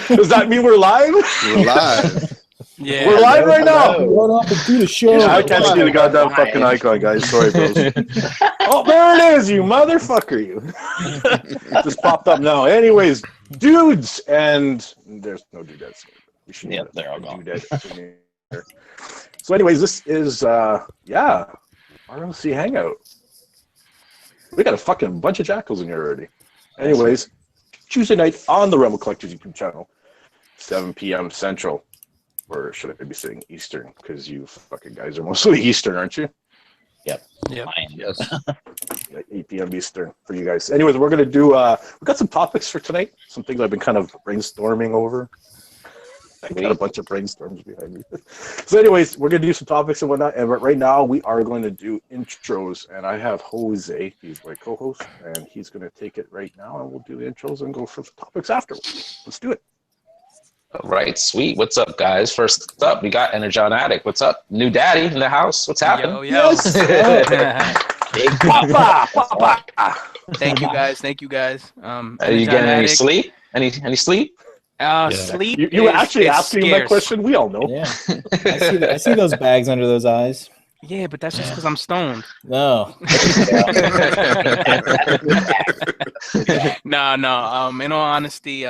Does that mean we're live? We're live. Yeah, We're live right now. Run off and do the show. I can't see the goddamn fucking icon, guys. Sorry, bros. Oh, there it is, you motherfucker, you. Just popped up now. Anyways, dudes, and there's no dudettes. We should they're all gone. So anyways, this is, R.O.C. Hangout. We got a fucking bunch of jackals in here already. Anyways, Tuesday night on the Rebel Collectors YouTube channel, 7 p.m. Central. Or should I be saying Eastern? Because you fucking guys are mostly Eastern, aren't you? Yep. Yes. 8 p.m. Eastern for you guys. Anyways, we're going to do, we got some topics for tonight. Some things I've been kind of brainstorming over. I got a bunch of brainstorms behind me. So anyways, we're going to do some topics and whatnot. And right now we are going to do intros. And I have Jose, he's my co-host, and he's going to take it right now. And we'll do the intros and go for the topics afterwards. Let's do it. All right, sweet. What's up, guys? First up, we got Energon Addict. What's up? New daddy in the house. What's happening? Yo. Yes. Big papa, papa. Thank you guys. Are you getting any sleep? Any sleep? Sleep. You were actually asking that question. We all know. Yeah. I see those bags under those eyes. Yeah, but that's just because I'm stoned. No. No. In all honesty,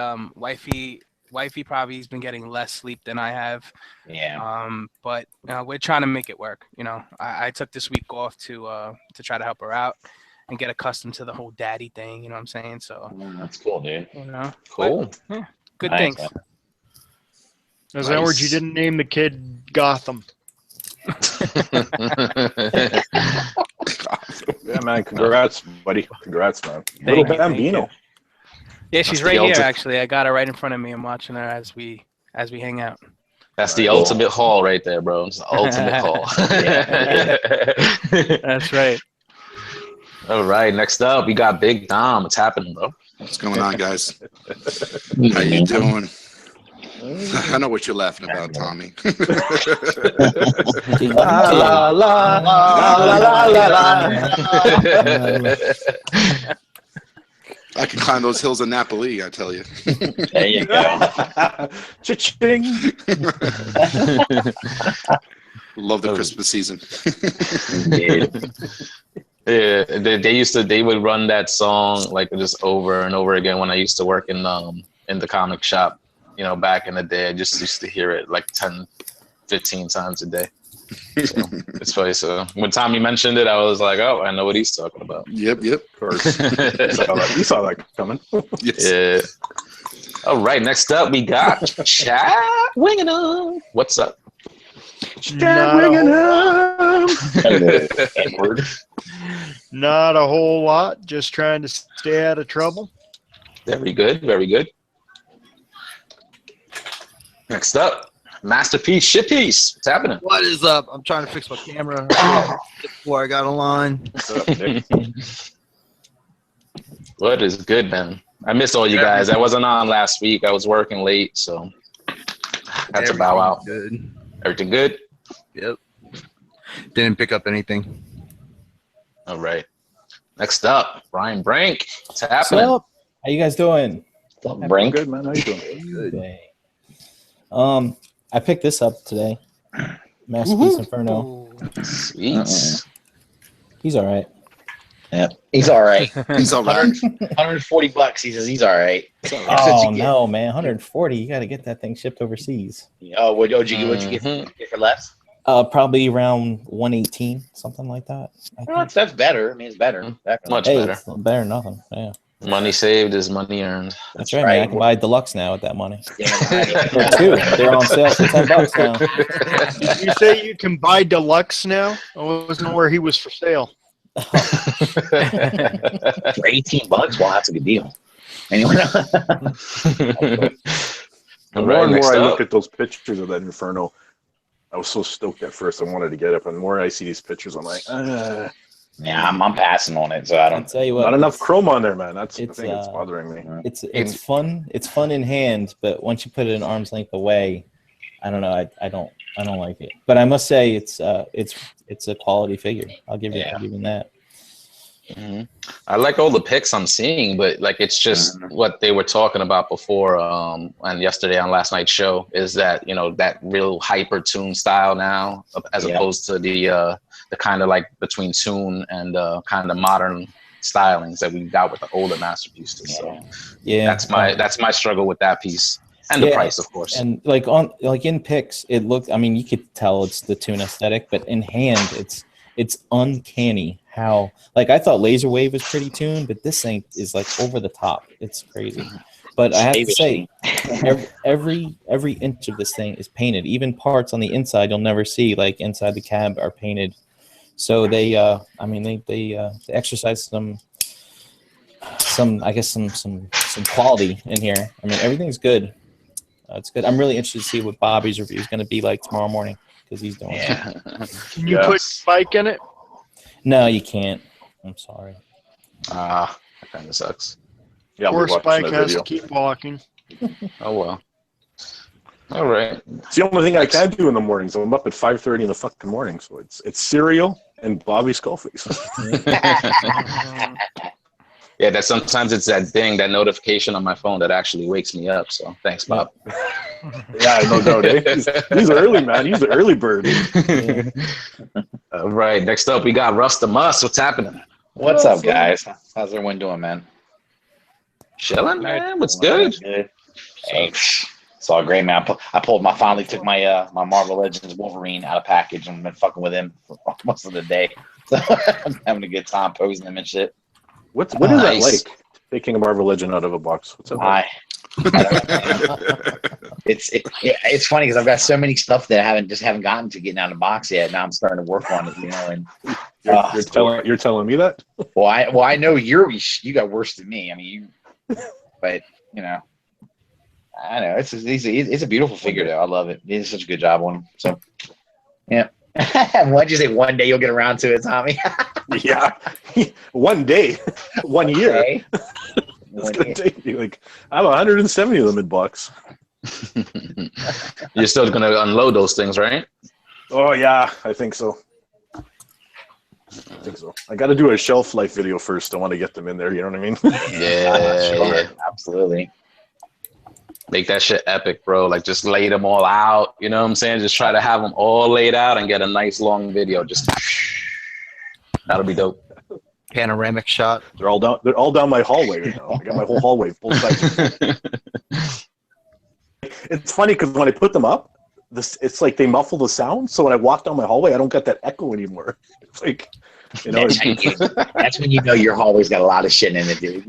wifey probably has been getting less sleep than I have. Yeah. But we're trying to make it work. You know, I took this week off to try to help her out and get accustomed to the whole daddy thing. You know what I'm saying? So That's cool, dude. you know, Cool. but, yeah, good Nice. things. Is that word you didn't name the kid Gotham? Yeah, man. Congrats, buddy. Congrats, man. Thank Little you, thank Bambino. Yeah, she's That's right the here. ultimate. Actually, I got her right in front of me. I'm watching her as we hang out. That's the ultimate haul right there, bro. It's the ultimate haul. That's right. All right, next up, we got Big Dom. What's happening, bro? What's going on, guys? How you doing? I know what you're laughing about, Tommy. La la la la la la la. I can climb those hills in Napoli, I tell you. There you go. Cha-ching. Love the Christmas season. Yeah, they would run that song like just over and over again when I used to work in the comic shop. You know, back in the day, I just used to hear it like 10, 15 times a day. So it's funny. So when Tommy mentioned it, I was like, oh, I know what he's talking about. Yep. Of course. You saw that coming. Yes. Yeah. All right, next up, we got Chad Wingham. What's up? Chad Wingham. Not a whole lot. Just trying to stay out of trouble. Very good, very good. Next up, Masterpiece Shitpiece. What's happening? What is up? I'm trying to fix my camera before I got online. What's up, Nick? What is good, man? I missed all you guys. I wasn't on last week. I was working late, so had to bow out. Good. Everything good? Yep. Didn't pick up anything. All right. Next up, Brian Brink. What's happening? What's up? How you guys doing? Brink. Good, man. How you doing? Good. I picked this up today. Masterpiece Inferno. Sweet. He's all right. Yeah, he's all right. He's all right. $140. He says he's all right. Oh no, man, 140. You got to get that thing shipped overseas. Oh, what'd you get for less? Probably around 118, something like that. Well, that's better. I mean, it's better. Much Hey, better. it's better than nothing. Yeah, Money saved is money earned. that's right, man. I can buy deluxe now with that money. Yeah, Or two. They're on sale for $10 now. Did you say you can buy deluxe now? I wasn't aware he was for sale. for $18. Well, that's a good deal. Anyway, The All more right, and next more I up. look at those pictures of that Inferno, I was so stoked at first. I wanted to get it, but the more I see these pictures, I'm like, yeah, I'm passing on it, so I I'll don't. tell you what. not enough chrome on there, man. That's the it's, thing that's bothering me. It's fun. It's fun in hand, but once you put it an arm's length away, I don't know. I don't like it. But I must say it's a quality figure. I'll give you that. I like all the pics I'm seeing, but like it's just what they were talking about before and yesterday on last night's show is that that real hyper tune style now as opposed to the kind of like between tune and kind of modern stylings that we got with the older masterpieces. So that's my struggle with that piece and the price, of course. And in pics, it looked. I mean, you could tell it's the tune aesthetic, but in hand, it's uncanny how I thought Laser Wave was pretty tuned, but this thing is like over the top. It's crazy. But I have to say, every inch of this thing is painted. Even parts on the inside you'll never see, like inside the cab, are painted. So they exercise some quality in here. I mean, everything's good. It's good. I'm really interested to see what Bobby's review is going to be like tomorrow morning because he's doing it. Can you put Spike in it? No, you can't. I'm sorry. That kind of sucks. Yeah, Poor Spike has to keep walking. Oh well. All right. It's the only thing I can do in the mornings. I'm up at 5:30 in the fucking morning, so it's cereal and Bobby Skullface. Yeah, that sometimes it's that thing, that notification on my phone that actually wakes me up. So thanks, Bob. Yeah, no doubt. He's early, man. He's the early bird. All right. Next up, we got Russ the Muss. What's happening? What's up, guys? How's everyone doing, man? Chilling, man. What's good? Good. Thanks. It's all great, man. I finally took my my Marvel Legends Wolverine out of package and been fucking with him for most of the day. So I'm having a good time posing him and shit. What is that like? Taking a Marvel Legend out of a box. What's that like? It's funny because I've got so many stuff that I haven't gotten to getting out of the box yet. Now I'm starting to work on it, And you're telling me that? Well, I know you got worse than me. I mean, but I know it's a beautiful figure though. I love it. He did such a good job on him. So yeah. Why'd you say one day you'll get around to it, Tommy? Yeah, one day, 1 year. Okay. It's gonna take you I have 170 of them in box. You're still gonna unload those things, right? Oh yeah, I think so. I got to do a shelf life video first. I want to get them in there. You know what I mean? Yeah. Absolutely. Make that shit epic, bro. Like, just lay them all out. You know what I'm saying? Just try to have them all laid out and get a nice long video. Just that'll be dope. Panoramic shot. They're all down my hallway right now. I got my whole hallway both sides. It's funny because when I put them up, it's like they muffle the sound. So when I walk down my hallway, I don't get that echo anymore. It's like, that's when you know your hallway's got a lot of shit in it, dude.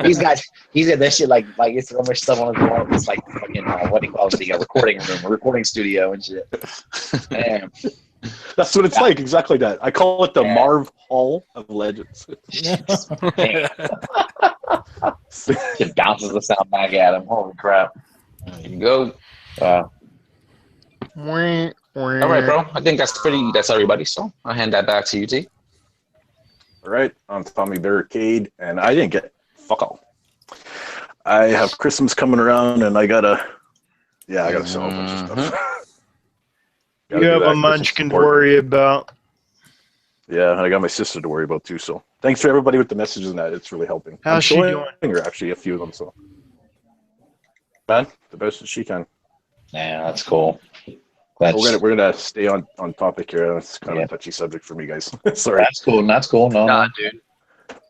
he's got that shit like it's so much stuff on his wall. It's like fucking what do you call it? The recording room, recording studio and shit. Damn. That's what it's like, exactly that. I call it the Marv Hall of Legends. Just bounces the sound back at him. Holy crap. There you go. All right, bro. I think that's everybody. So I'll hand that back to you, T. All right. I'm Tommy Barricade, and I didn't get fuck all. I have Christmas coming around, and I gotta sell a bunch of stuff. You have a munchkin to worry about. Yeah, and I got my sister to worry about too. So thanks for everybody with the messages and that. It's really helping. How's she doing? Or actually, a few of them. So, man, the best that she can. Yeah, that's cool. We're gonna stay on topic here. That's kind of a touchy subject for me, guys. Sorry. That's cool. That's cool. No, dude.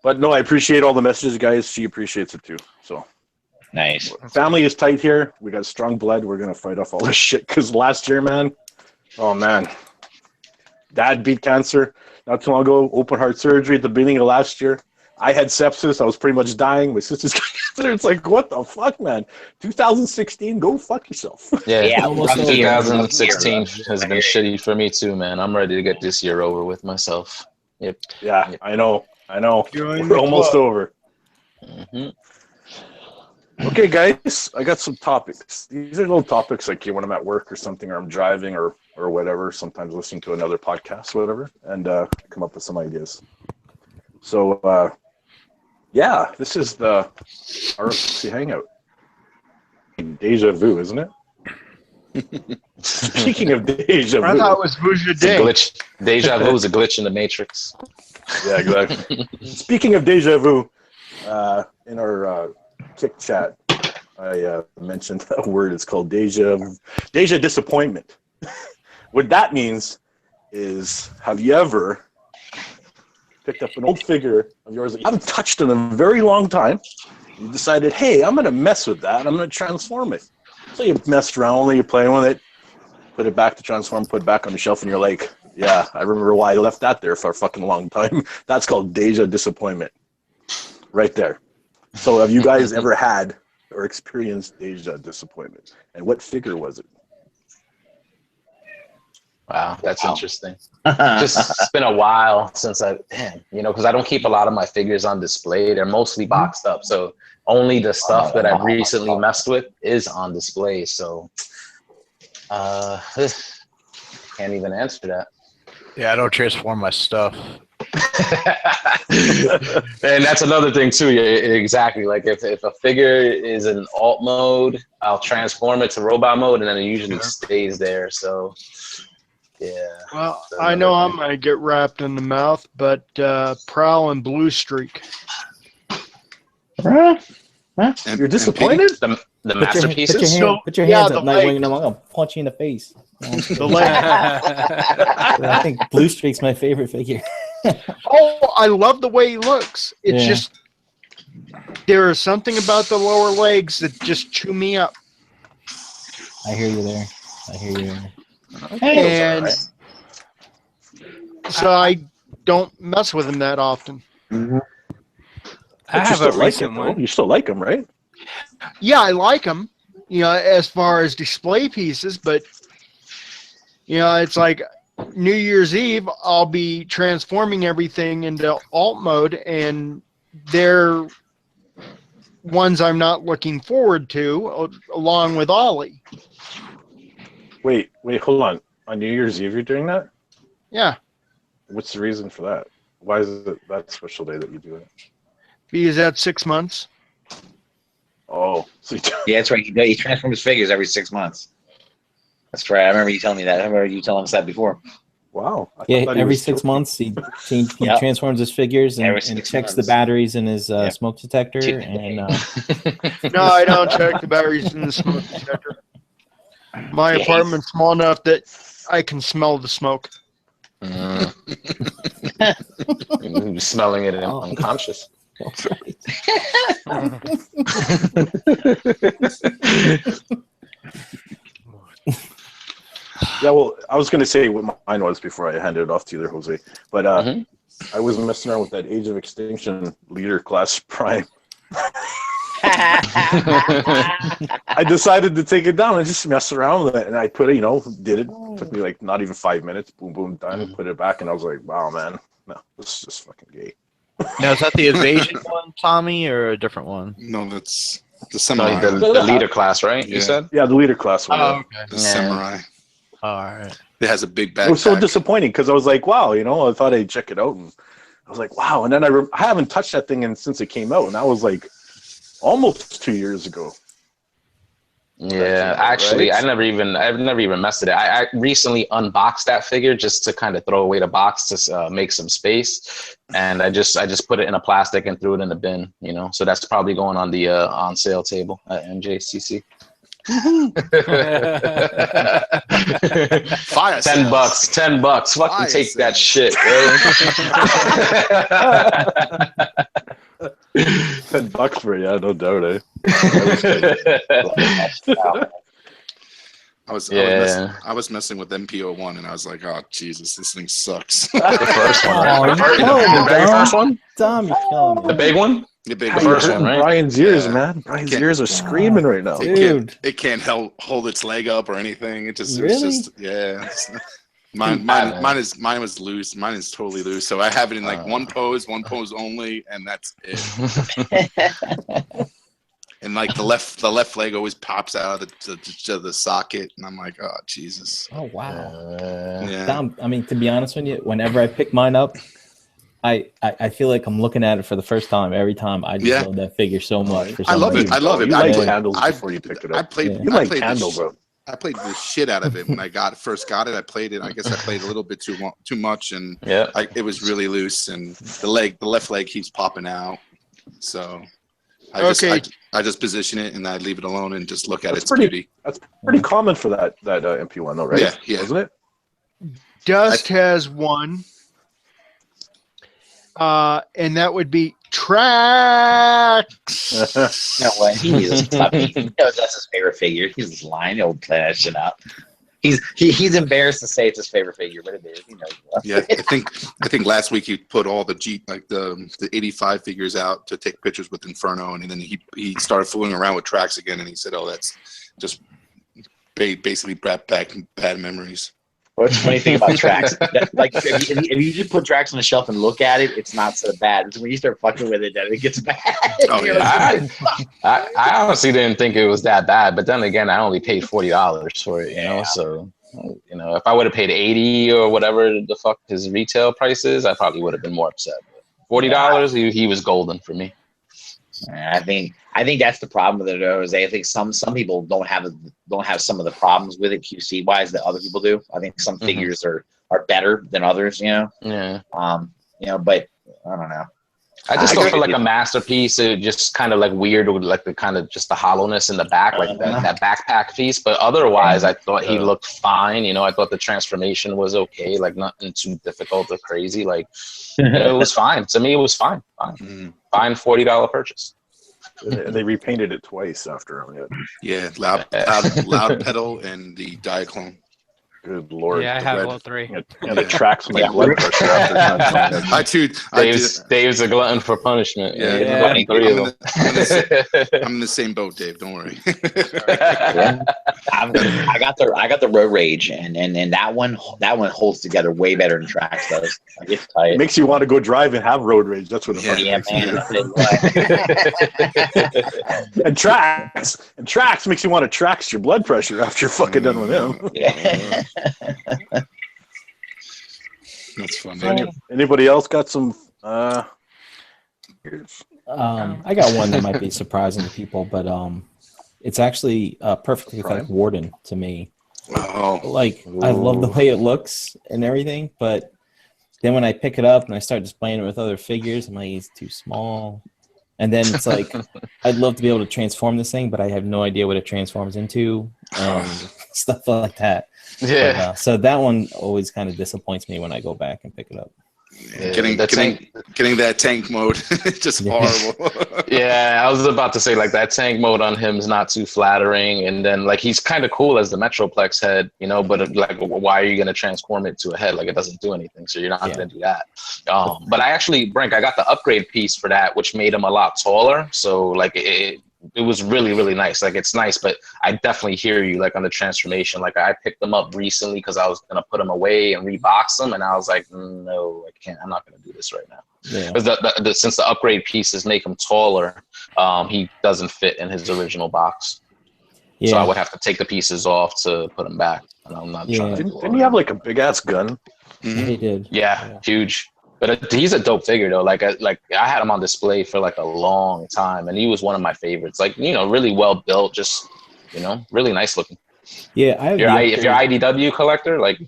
But no, I appreciate all the messages, guys. She appreciates it too. So nice. Family is tight here. We got strong blood. We're gonna fight off all this shit. Because last year, man, Dad beat cancer not too long ago. Open heart surgery at the beginning of last year. I had sepsis. I was pretty much dying. My sister's got cancer. It's like, what the fuck, man? 2016, go fuck yourself. Yeah, almost 2016 has been shitty for me too, man. I'm ready to get this year over with myself. Yep. Yeah, I know. Join We're almost over. Mm-hmm. Okay, guys, I got some topics. These are little topics like when I'm at work or something, or I'm driving or whatever, sometimes listening to another podcast or whatever, and come up with some ideas. So, this is the R.O.C. Hangout. Deja vu, isn't it? Speaking of deja vu. I thought it was Vuja It's a Day. glitch. Deja vu is a glitch in the Matrix. Yeah, exactly. Speaking of deja vu, in our kick chat, I mentioned a word. It's called Dejadisappointment. What that means is, have you ever picked up an old figure of yours that you haven't touched in a very long time? You decided, hey, I'm going to mess with that. I'm going to transform it. So you messed around, you're playing with it, put it back to transform, put it back on the shelf, and you're like, yeah, I remember why I left that there for a fucking long time. That's called Dejadisappointment. Right there. So have you guys ever had or experienced Dejadisappointment? And what figure was it? Wow, that's interesting. It's been a while since because I don't keep a lot of my figures on display. They're mostly boxed up. So only the stuff that I've recently messed with is on display. So can't even answer that. Yeah, I don't transform my stuff. And that's another thing too. Yeah, exactly. Like if a figure is in alt mode, I'll transform it to robot mode, and then it usually stays there. So yeah. Well, I know I'm gonna get wrapped in the mouth, but Prowl and Blue Streak. You're disappointed? The masterpieces. Put your hands up, Nightwing, and I'm gonna punch you in the face. The leg. I think Blue Streak's my favorite figure. Oh, I love the way he looks. It's just there is something about the lower legs that just chew me up. I hear you there. And so I don't mess with him that often. I have a recent one. You still like him, right? Yeah, I like him, as far as display pieces, but it's like New Year's Eve, I'll be transforming everything into alt mode, and they're ones I'm not looking forward to, along with Ollie. Wait, hold on. On New Year's Eve, you're doing that? Yeah. What's the reason for that? Why is it that special day that you do it? Because that's 6 months. Oh, so Yeah, that's right. He transforms his figures every 6 months. That's right. I remember you telling me that. I remember you telling us that before. Wow. Yeah, every 6 months he transforms his figures and checks the batteries in his smoke detector. And No, I don't check the batteries in the smoke detector. My apartment's small enough that I can smell the smoke. You're smelling it unconscious. That's right. Yeah, well, I was going to say what mine was before I handed it off to you there, Jose. But I was messing around with that Age of Extinction Leader Class Prime. I decided to take it down and just mess around with it. And I put it, did it. Took me like not even 5 minutes. Boom, boom, done. And put it back. And I was like, wow, man. No, this is just fucking gay. Now, is that the Invasion one, Tommy, or a different one? No, that's the Samurai. The leader class, right? You said? Yeah, the Leader Class one. Oh, okay. The Samurai. All right. It has a big backpack. It was so disappointing because I was like, wow, I thought I'd check it out. And I was like, wow. And then I haven't touched that thing since it came out. And that was like almost 2 years ago. Yeah, actually, I've never even messed with it. I recently unboxed that figure just to kind of throw away the box to make some space, and I just put it in a plastic and threw it in the bin. So that's probably going on the on sale table at MJCC. Fire $10. Fucking take that shit. $10 for it, yeah, no doubt, eh? I was messing with MPO1 and I was like, oh Jesus, this thing sucks. The first one, right? Oh, The very first one? Tom, you're killing me. The big one? The big The first one, right? Brian's ears, Yeah. man. Brian's ears are screaming right now. Dude. It can't hold its leg up or anything. It just Really? it's just Mine was loose. Mine is totally loose. So I have it in like one pose only, and that's it. And like the left leg always pops out of the socket, and I'm like, oh Jesus. Oh wow. Yeah. Tom, I mean, to be honest with you, whenever I pick mine up, I feel like I'm looking at it for the first time every time. I just love that figure so much. For I some love reason. it. I love it. You I like played- candles I- before you picked it up. I played. You I like played candles, though. I played the shit out of it when I first got it. I played it. I guess I played a little bit too much, and it was really loose, and the left leg keeps popping out. So I just position it and I leave it alone and just look at its beauty. That's pretty common for that MP1 though, right? Yeah, isn't it? Dust has one, and that would be Tracks. No way. He knows that's his favorite figure. He's just lying. He'll play that shit out. He's embarrassed to say it's his favorite figure, but it is. He knows. Yeah, I think last week he put all the the 85 figures out to take pictures with Inferno, and then he started fooling around with Tracks again, and he said, "Oh, that's just basically brought back bad memories." What's the funny thing about Tracks? Like, if you just put Tracks on the shelf and look at it, it's not so bad. It's when you start fucking with it that it gets bad. Oh, yeah. I honestly didn't think it was that bad, but then again, I only paid $40 for it, you know. So, you know, if I would have paid $80 or whatever the fuck his retail price is, I probably would have been more upset. But $40, he was golden for me. I think that's the problem with it, Jose. I think some people don't have some of the problems with it QC wise that other people do. I think some figures are better than others, you know. Yeah. You know, but I don't know. I just thought for like a masterpiece, it just kind of like weird with like the kind of just the hollowness in the back, like that backpack piece. But otherwise, I thought he looked fine. You know, I thought the transformation was okay, like nothing too difficult or crazy. Like it was fine. To me, it was fine. Fine $40 purchase. And they repainted it twice after. Yeah, loud pedal and the Diaclone. Good lord. Yeah, I have all three. And the Tracks my blood pressure after Dave's a glutton for punishment. Yeah. I'm in the same boat, Dave. Don't worry. I got the Road Rage, and that one holds together way better than Tracks does. It's tight. It makes you want to go drive and have Road Rage. That's what it man. And Tracks makes you want to trax your blood pressure after you're fucking done with him. Yeah. That's funny. Anybody else got some? I got one that might be surprising to people, but it's actually perfectly like Warden to me. Oh, like I love the way it looks and everything, but then when I pick it up and I start displaying it with other figures, I'm like, he's too small. And then it's like, I'd love to be able to transform this thing, but I have no idea what it transforms into and stuff like that. Yeah. But, so that one always kind of disappoints me when I go back and pick it up. Yeah, getting that tank mode just horrible. Yeah, I was about to say like that tank mode on him is not too flattering, and then like he's kind of cool as the Metroplex head, you know, but like why are you gonna transform it to a head? Like it doesn't do anything, so you're not gonna do that. But I actually, Brink, I got the upgrade piece for that, which made him a lot taller. So like it was really, really nice. Like it's nice, but I definitely hear you like on the transformation. Like I picked them up recently because I was gonna put them away and rebox them, and I was like, no, I can't. I'm not gonna do this right now. Because since the upgrade pieces make him taller, he doesn't fit in his original box. So I would have to take the pieces off to put them back. And I'm not trying to. Didn't he have like a big ass gun? Mm-hmm. He did. Yeah, huge. But he's a dope figure though. Like I had him on display for like a long time, and he was one of my favorites. Like, you know, really well built, just, you know, really nice looking. Yeah, if you're IDW collector, like,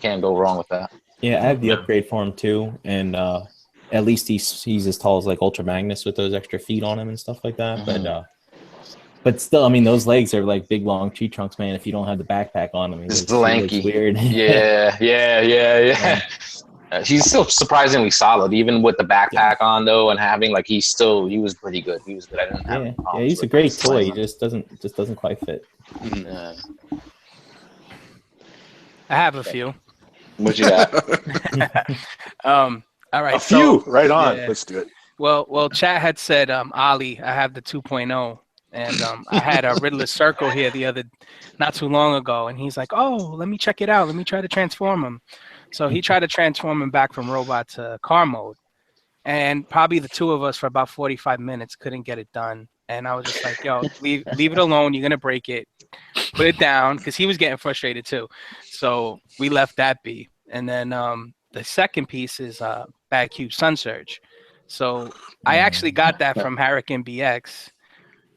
can't go wrong with that. Yeah, I have the upgrade for him too, and at least he's as tall as like Ultra Magnus with those extra feet on him and stuff like that. Mm-hmm. But still, I mean, those legs are like big, long tree trunks, man. If you don't have the backpack on him, it's lanky. Weird. Yeah. He's still surprisingly solid, even with the backpack on though, and having like he was pretty good. He was good. I didn't have he's a great toy. He just doesn't quite fit. I have a few. What you got? All right. A few. Right on. Yeah. Let's do it. Well, Chat had said Ollie. I have the 2.0, and I had a Riddler Circle here not too long ago, and he's like, "Oh, let me check it out. Let me try to transform him." So he tried to transform him back from robot to car mode. And probably the two of us for about 45 minutes couldn't get it done. And I was just like, yo, leave it alone. You're going to break it. Put it down, because he was getting frustrated too. So we left that be. And then the second piece is Bad Cube Sun Surge. So I actually got that from Hurricane BX.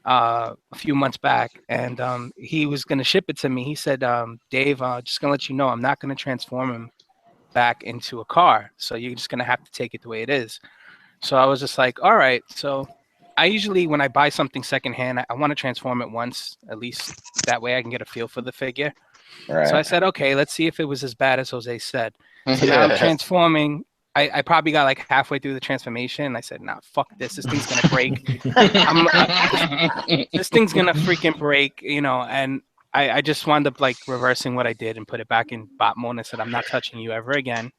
a few months back, and he was gonna ship it to me. He said, "Dave, just gonna let you know, I'm not gonna transform him back into a car. So you're just gonna have to take it the way it is." So I was just like, all right. So I usually, when I buy something secondhand, I want to transform it once, at least that way I can get a feel for the figure. Right. So I said, okay, let's see if it was as bad as Jose said. So now I'm transforming. I probably got like halfway through the transformation. And I said, nah, fuck this. This thing's going to break. This thing's going to freaking break, you know, and I just wound up like reversing what I did and put it back in bot mode and said, I'm not touching you ever again.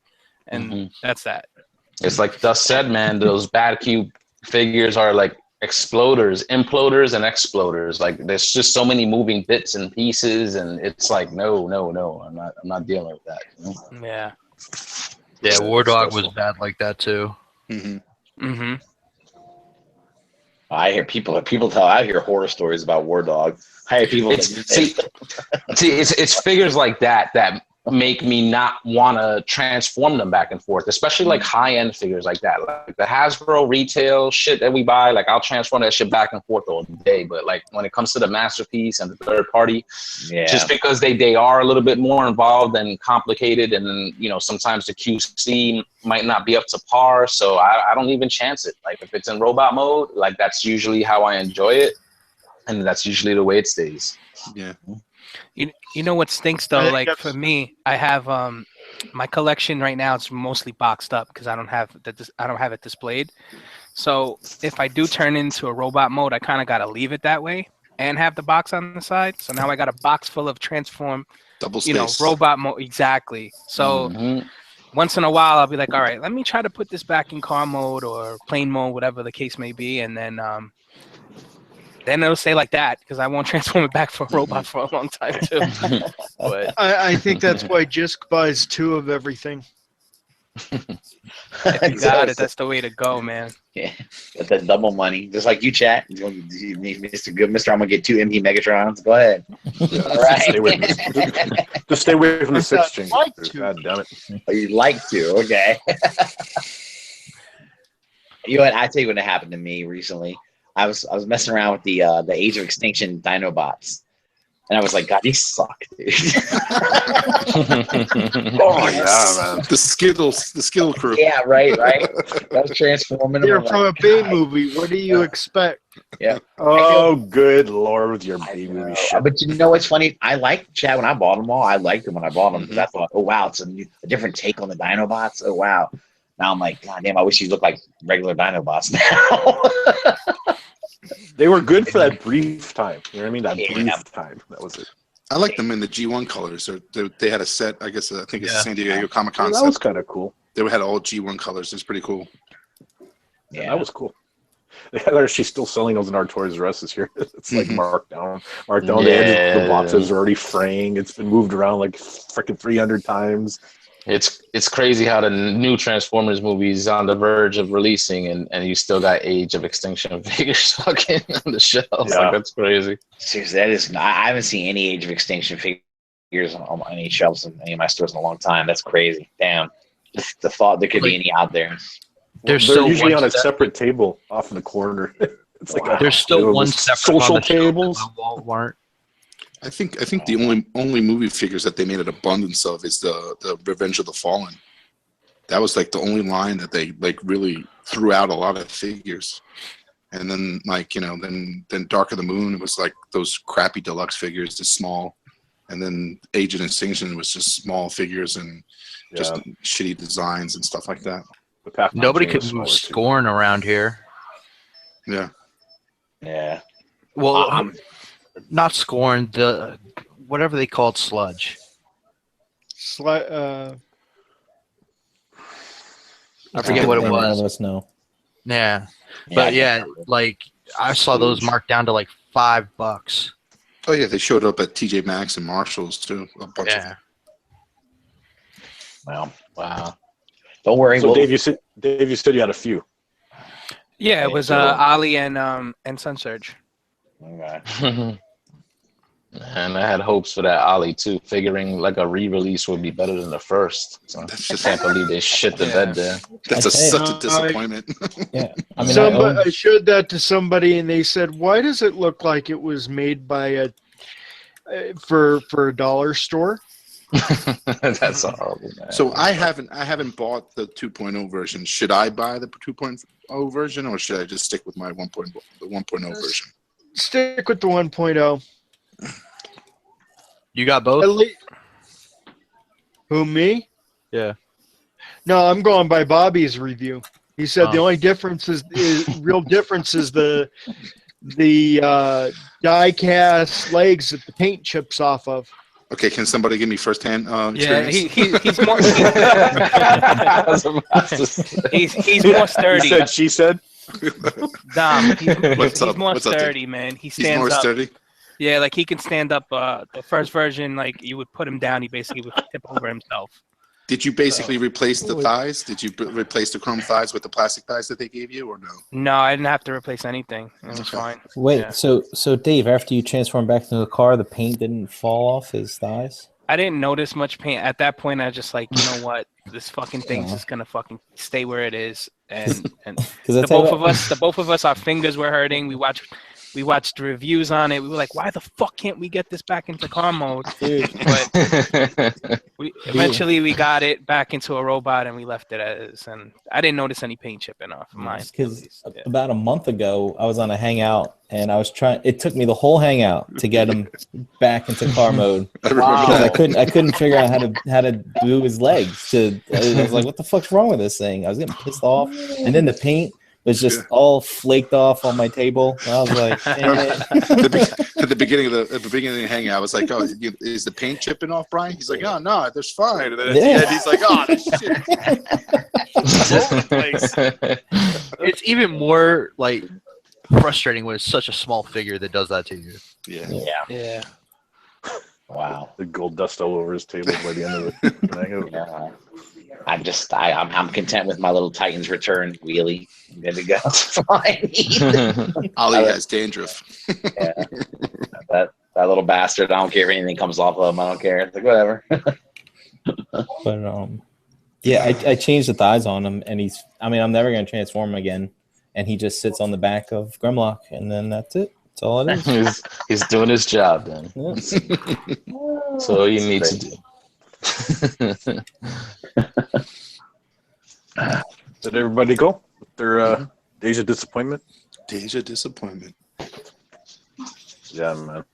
And that's that. It's like Dust said, man, those bad cube figures are like exploders, imploders, and exploders. Like there's just so many moving bits and pieces, and it's like, no, I'm not dealing with that. You know? Yeah. Yeah, War Dog was bad like that too. I hear people tell. I hear horror stories about War Dog. I hear people. See, it's figures like that make me not want to transform them back and forth, especially like high-end figures like that, like the Hasbro retail shit that we buy. Like I'll transform that shit back and forth all day, but like when it comes to the masterpiece and the third party, just because they are a little bit more involved and complicated, and then, you know, sometimes the QC might not be up to par, so I don't even chance it. Like if it's in robot mode, like that's usually how I enjoy it, and that's usually the way it stays. Yeah. You know what stinks though? Like for me, I have my collection right now. It's mostly boxed up because I don't have it displayed. So if I do turn into a robot mode, I kind of got to leave it that way and have the box on the side. So now I got a box full of transform, double space, you know, robot mode. Exactly. So once in a while, I'll be like, all right, let me try to put this back in car mode or plane mode, whatever the case may be, and then it'll stay like that because I won't transform it back for a robot for a long time too. But I think that's why Jisk buys 2 of everything. if you got it, that's the way to go, man. Yeah, get that double money, just like you, chat. You need Mr. Good, Mister. I'm gonna get 2 MP Megatrons. Go ahead. All right. Just stay away from the 6 chain. God damn it. Oh, you'd like to? Okay. You know what? I tell you what happened to me recently. I was messing around with the Age of Extinction Dinobots, and I was like, God, these suck, dude. Oh my god, man! The Skittle crew. Yeah, right. That was transforming. They're from a B movie. What do you expect? Yeah. Oh, good lord, with your B movie shit. But you know what's funny? I liked Chad when I bought them all. I liked them when I bought them because I thought, oh wow, it's a different take on the Dinobots. Oh wow. Now I'm like, God damn, I wish these looked like regular Dinobots now. They were good for that brief time. You know what I mean? That brief time. That was it. I like them in the G1 colors. They had a set, I guess, I think it's the San Diego Comic-Con that set. was kind of cool. They had all G1 colors. It's pretty cool. Yeah, that was cool. They're actually still selling those in our Toys R Us this year. It's like marked down. Yeah. The boxes are already fraying. It's been moved around like freaking 300 times. It's crazy how the new Transformers movie is on the verge of releasing, and you still got Age of Extinction figures fucking on the shelves. Yeah. Like, that's crazy. Seriously, that is. I haven't seen any Age of Extinction figures on any shelves in any of my stores in a long time. That's crazy. Damn. Just the thought there could be any out there. They're usually on a separate table off in the corner. It's like there's still one separate social on the tables. Walmart. I think the only movie figures that they made an abundance of is the Revenge of the Fallen. That was like the only line that they like really threw out a lot of figures. And then like, you know, then Dark of the Moon was like those crappy deluxe figures, just small. And then Age of Extinction was just small figures and just shitty designs and stuff like that. Nobody could move Scorn around here. Yeah. Yeah. Well, not Scorn, the whatever they called Sludge. I forget what it was. Let us know. Yeah. But yeah, like I saw those marked down to like $5. Oh yeah, they showed up at TJ Maxx and Marshalls too. A bunch of them. Well, wow. Don't worry. So Dave, you said you had a few. Yeah, it was Ali and Sun Surge. Okay. And I had hopes for that Ollie too, figuring like a re-release would be better than the first. So That's I just can't believe they shit the bed there. that's such a disappointment. Yeah, I mean, I showed that to somebody, and they said, "Why does it look like it was made by a for a dollar store?" That's horrible, man. So I haven't bought the 2.0 version. Should I buy the 2.0 version, or should I just stick with my the 1.0 version? Stick with the 1.0. You got both? Who, me? Yeah. No, I'm going by Bobby's review. He said the only difference is real difference is the die cast legs that the paint chips off of. Okay, can somebody give me firsthand Yeah, experience? he's more he's more sturdy. He said, she said. Dom, he's What's up? more What's up, sturdy, man. He He's stands more up. sturdy. Yeah, like he can stand up. The first version, like you would put him down, he basically would tip over himself. Did you basically replace the thighs? Did you replace the chrome thighs with the plastic thighs that they gave you, or no? No, I didn't have to replace anything. It was fine. Wait, Yeah. so Dave, after you transformed back into the car, the paint didn't fall off his thighs? I didn't notice much paint at that point. I was just like, you know what, this fucking thing's just gonna fucking stay where it is. And the both of us, our fingers were hurting. We watched reviews on it. We were like, why the fuck can't we get this back into car mode? But eventually we got it back into a robot and we left it as. And I didn't notice any paint chipping off mine. Because about a month ago, I was on a Hangout and I was trying. It took me the whole Hangout to get him back into car mode. Because I couldn't figure out how to do his legs. I was like, what the fuck's wrong with this thing? I was getting pissed off, and then the paint was just all flaked off on my table. I was like, damn it. At the beginning of the hangout, I was like, "Oh, is the paint chipping off, Brian?" He's like, "Oh no, that's fine." And then at the end, he's like, "Oh, this shit." It's even more like frustrating when it's such a small figure that does that to you. Yeah. Wow. The gold dust all over his table by the end of it. Yeah. I'm content with my little Titans return wheelie. I'm good to go. Ollie has dandruff. Yeah. That little bastard. I don't care if anything comes off of him. I don't care. It's like whatever. But yeah, I changed the thighs on him, and I'm never gonna transform him again. And he just sits on the back of Grimlock, and then that's it. That's all it is. he's doing his job then. That's all you need to do. Did everybody go with their Dejadisappointment? Dejadisappointment. Yeah, man.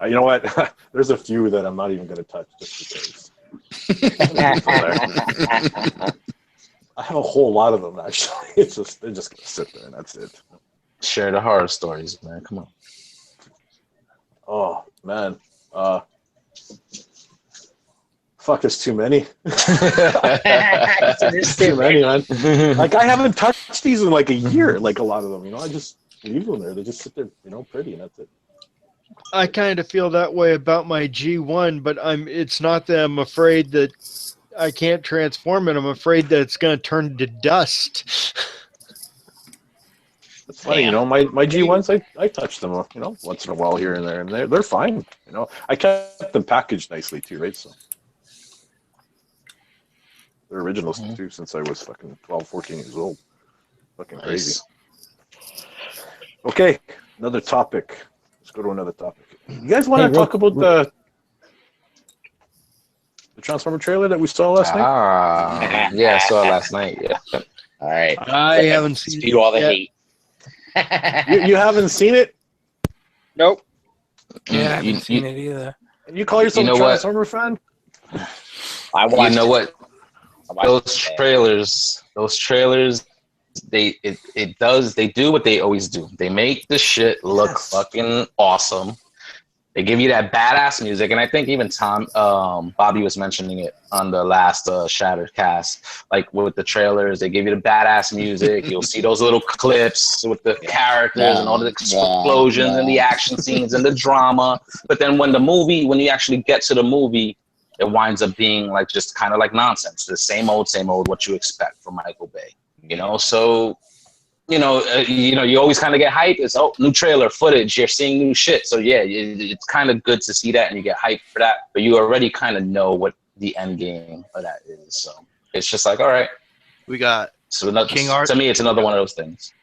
You know what? There's a few that I'm not even going to touch just because. I have a whole lot of them actually. They're just going to sit there and that's it. Share the horror stories, man. Come on. Oh man. Fuck, there's too many. There's too many, man. Like I haven't touched these in like a year. Like a lot of them, I just leave them there. They just sit there, pretty, and that's it. I kind of feel that way about my G1, but it's not that I'm afraid that I can't transform it. I'm afraid that it's going to turn to dust. It's funny, my G1s, I touch them, once in a while here and there, and they're fine. I kept them packaged nicely too, right? So they're originals too, since I was fucking 12, 14 years old. Fucking crazy. Nice. Okay, another topic. Let's go to another topic. You guys want to talk about the Transformer trailer that we saw last night? Yeah, I saw it last night. Yeah. All right. I haven't seen it. All the hate. You haven't seen it? Nope. Yeah, I haven't seen it either. And you call yourself a Transformer fan? I watched what? Those trailers, they do what they always do. They make the shit look fucking awesome. They give you that badass music, and I think even Bobby was mentioning it on the last Shattered cast. Like with the trailers, they give you the badass music. You'll see those little clips with the characters and all the explosions and the action scenes and the drama. But then when you actually get to the movie, it winds up being like just kind of like nonsense. The same old what you expect from Michael Bay. So you always kind of get hype. It's new trailer footage. You're seeing new shit. So yeah, it's kind of good to see that, and you get hyped for that. But you already kind of know what the end game of that is. So it's just like, all right, We got King to me, it's another one of those things.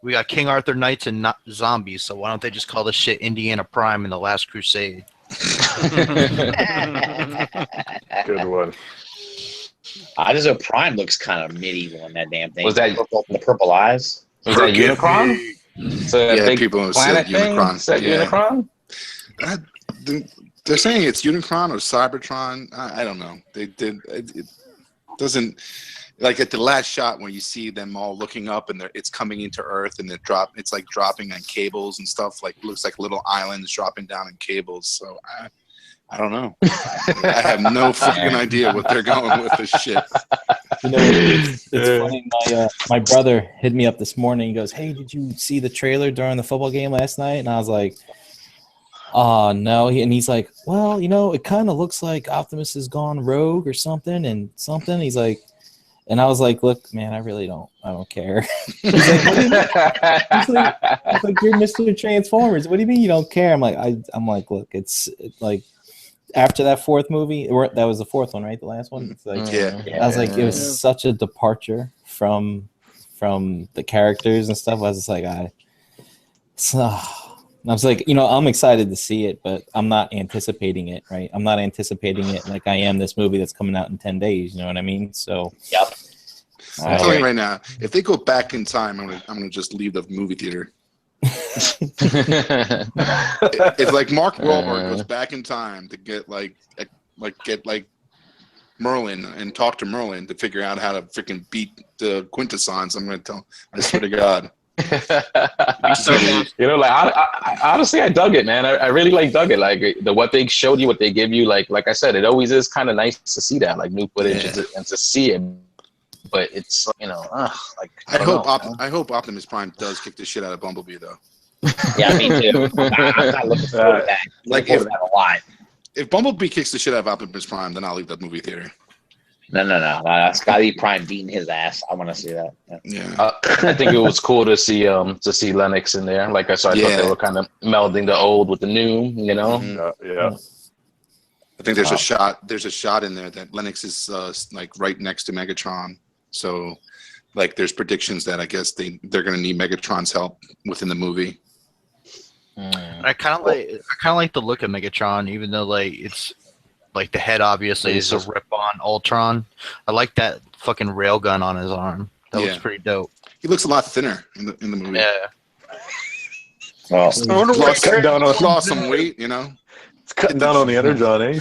we got King Arthur Knights and not zombies. So why don't they just call this shit Indiana Prime and the Last Crusade? Good one. I just know Prime looks kind of medieval in that damn thing. Was that the purple eyes? Was that Unicron? So that big people have planet said Unicron. Said Unicron? They're saying it's Unicron or Cybertron. I don't know. It doesn't, like at the last shot when you see them all looking up and it's coming into Earth and it's like dropping on cables and stuff. Like looks like little islands dropping down in cables. So I don't know. I have no fucking idea what they're going with this shit. It's funny. My brother hit me up this morning. He goes, "Hey, did you see the trailer during the football game last night?" And I was like, "Oh no." And he's like, "Well, it kind of looks like Optimus has gone rogue or something and something." He's like, and I was like, "Look, man, I don't care." He's like, "What do you mean?" He's like, "You're Mr. Transformers. What do you mean you don't care?" I'm like, "Look, it's like." After that fourth movie, that was the fourth one, right? The last one. It's like, I was like, it was such a departure from the characters and stuff. I was just like, I was like, I'm excited to see it, but I'm not anticipating it, right? I'm not anticipating it like I am this movie that's coming out in 10 days. You know what I mean? So, yep. I'm telling you right now, if they go back in time, I'm gonna just leave the movie theater. It's like Mark Wahlberg goes back in time to get Merlin and talk to Merlin to figure out how to freaking beat the Quintessons. I'm gonna tell. I swear to God. Honestly, I dug it, man. I really dug it. Like what they showed you, what they give you. Like I said, it always is kind of nice to see that, like new footage and to see it. But it's I hope Optimus Prime does kick the shit out of Bumblebee though. Yeah, me too. I'm not looking forward to that. Like a lot. If Bumblebee kicks the shit out of Optimus Prime, then I'll leave that movie theater. No. Scotty Prime beating his ass. I want to see that. Yeah. I think it was cool to see Lennox in there. Like I thought they were kind of melding the old with the new. Yeah. I think there's a shot. There's a shot in there that Lennox is like right next to Megatron. So, like, there's predictions that I guess they're going to need Megatron's help within the movie. I kind of like the look of Megatron, even though it's like the head obviously is a rip on Ultron. I like that fucking railgun on his arm. That looks pretty dope. He looks a lot thinner in the movie. Yeah. Well, lost some weight, It's cutting down on the energon, eh?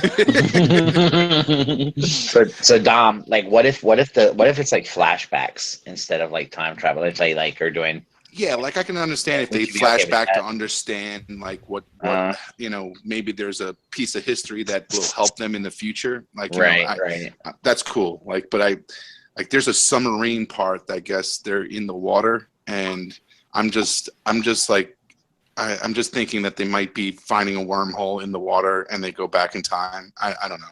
So Dom, like, what if it's like flashbacks instead of like time travel? If they are doing. Yeah, like I can understand if they flash back to understand like what maybe there's a piece of history that will help them in the future. Like, right. That's cool. Like, but there's a submarine part that I guess they're in the water, and I'm just thinking that they might be finding a wormhole in the water and they go back in time. I don't know.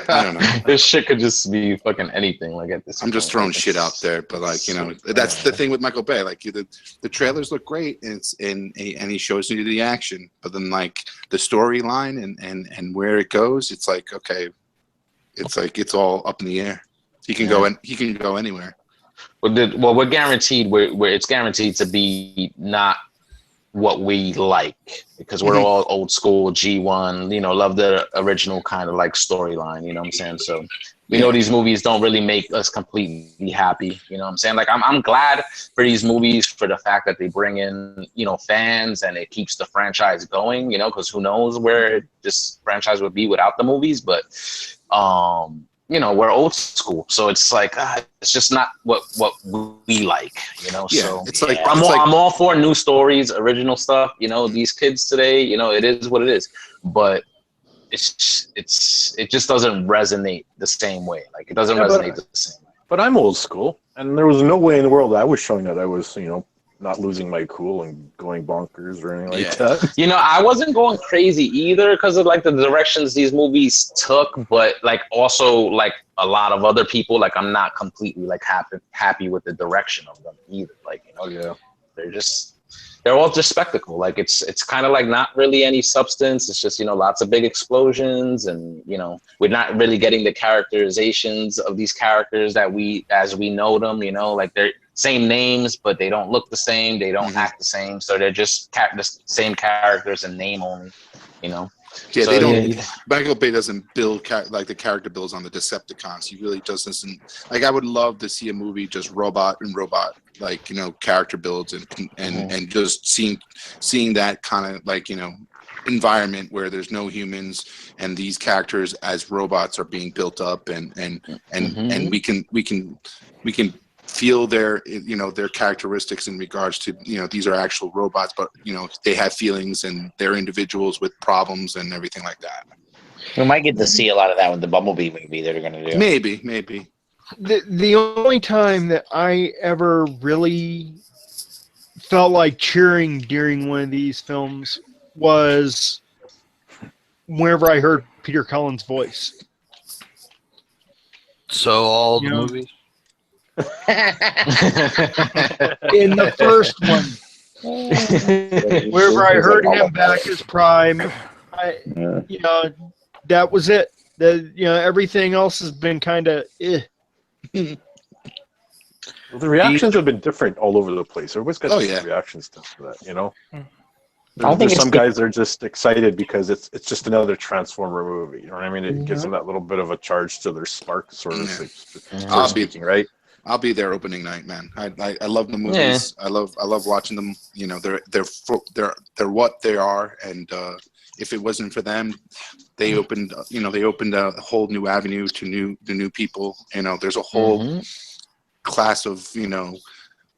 I don't know. This shit could just be fucking anything. Like at this. I'm just throwing shit out there, but that's the thing with Michael Bay. Like the trailers look great, and he shows you the action, but then like the storyline and where it goes, it's like okay, it's like it's all up in the air. He can go anywhere. Well, we're guaranteed. Where it's guaranteed to be not what we like, because we're all old school G1, love the original kind of like storyline, you know what I'm saying? So we know these movies don't really make us completely happy, you know what I'm saying? Like I'm glad for these movies for the fact that they bring in, fans, and it keeps the franchise going, because who knows where this franchise would be without the movies, but we're old school, so it's like it's just not what we like, So it's like I'm all for new stories, original stuff. These kids today, it is what it is, but it just doesn't resonate the same way. Like it doesn't resonate the same way. But I'm old school, and there was no way in the world that I was showing that I was, not losing my cool and going bonkers or anything like that. You know, I wasn't going crazy either because of like the directions these movies took, but like also like a lot of other people, like I'm not completely like happy with the direction of them either. Like, you know, they're all just spectacle. Like it's kind of like not really any substance. It's just, you know, lots of big explosions, and you know, we're not really getting the characterizations of these characters that as we know them. You know, like they're same names, but they don't look the same. They don't act the same. So they're just the same characters and name only. You know. Yeah, so, they don't. Michael Bay doesn't build like the character builds on the Decepticons. He really just doesn't. Like, I would love to see a movie just robot, like, you know, character builds and just seeing that kind of like, you know, environment where there's no humans and these characters as robots are being built up and we can feel their, you know, their characteristics in regards to, you know, these are actual robots, but you know, they have feelings and they're individuals with problems and everything like that. We might get to see a lot of that with the Bumblebee movie they're going to do. Maybe. The only time that I ever really felt like cheering during one of these films was whenever I heard Peter Cullen's voice. So all the movies? In the first one, wherever I heard him back his prime, you know, that was it. You know, everything else has been kind of Well, the reactions have been different all over the place. Everybody's got different reactions to that, you know. There's some guys that are just excited because it's just another Transformer movie. You know what I mean? It gives them that little bit of a charge to their spark, sort of speaking, right? I'll be there opening night, man. I love the movies. I love watching them. You know, they're what they are, and if it wasn't for them, they opened a whole new avenue to new people. You know, there's a whole class of, you know,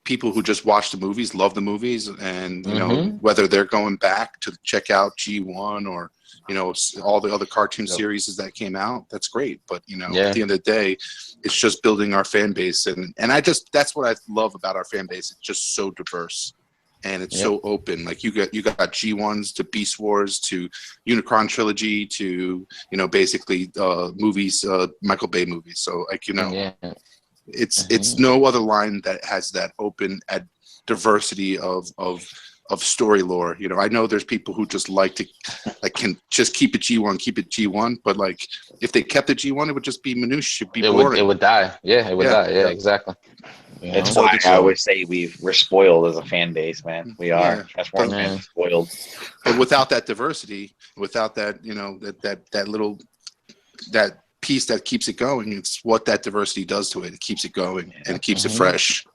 people who just watch the movies, love the movies, and you know, whether they're going back to check out G1 or, you know, all the other cartoon series that came out, that's great. But you know, at the end of the day, it's just building our fan base, and that's what I love about our fan base. It's just so diverse, and it's so open. Like you got G1s to Beast Wars to Unicron trilogy to, you know, basically movies, Michael Bay movies. So like, you know, it's no other line that has that open diversity of story lore. You know, I know there's people who just can just keep it G1, but like if they kept it G1, it would just be minutiae, it'd be boring. It would die. Yeah, it would die. Yeah, exactly. It's why I always say we're spoiled as a fan base, man. We are. Transformers fans are spoiled. But without that diversity, without that, you know, that little piece that keeps it going, it's what that diversity does to it. It keeps it going and it keeps it fresh.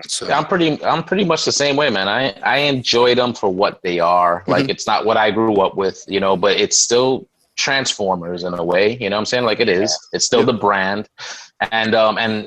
So I'm pretty much the same way, man. I enjoy them for what they are. Like, it's not what I grew up with, you know, but it's still Transformers in a way, you know what I'm saying? Like, it is. It's still the brand. And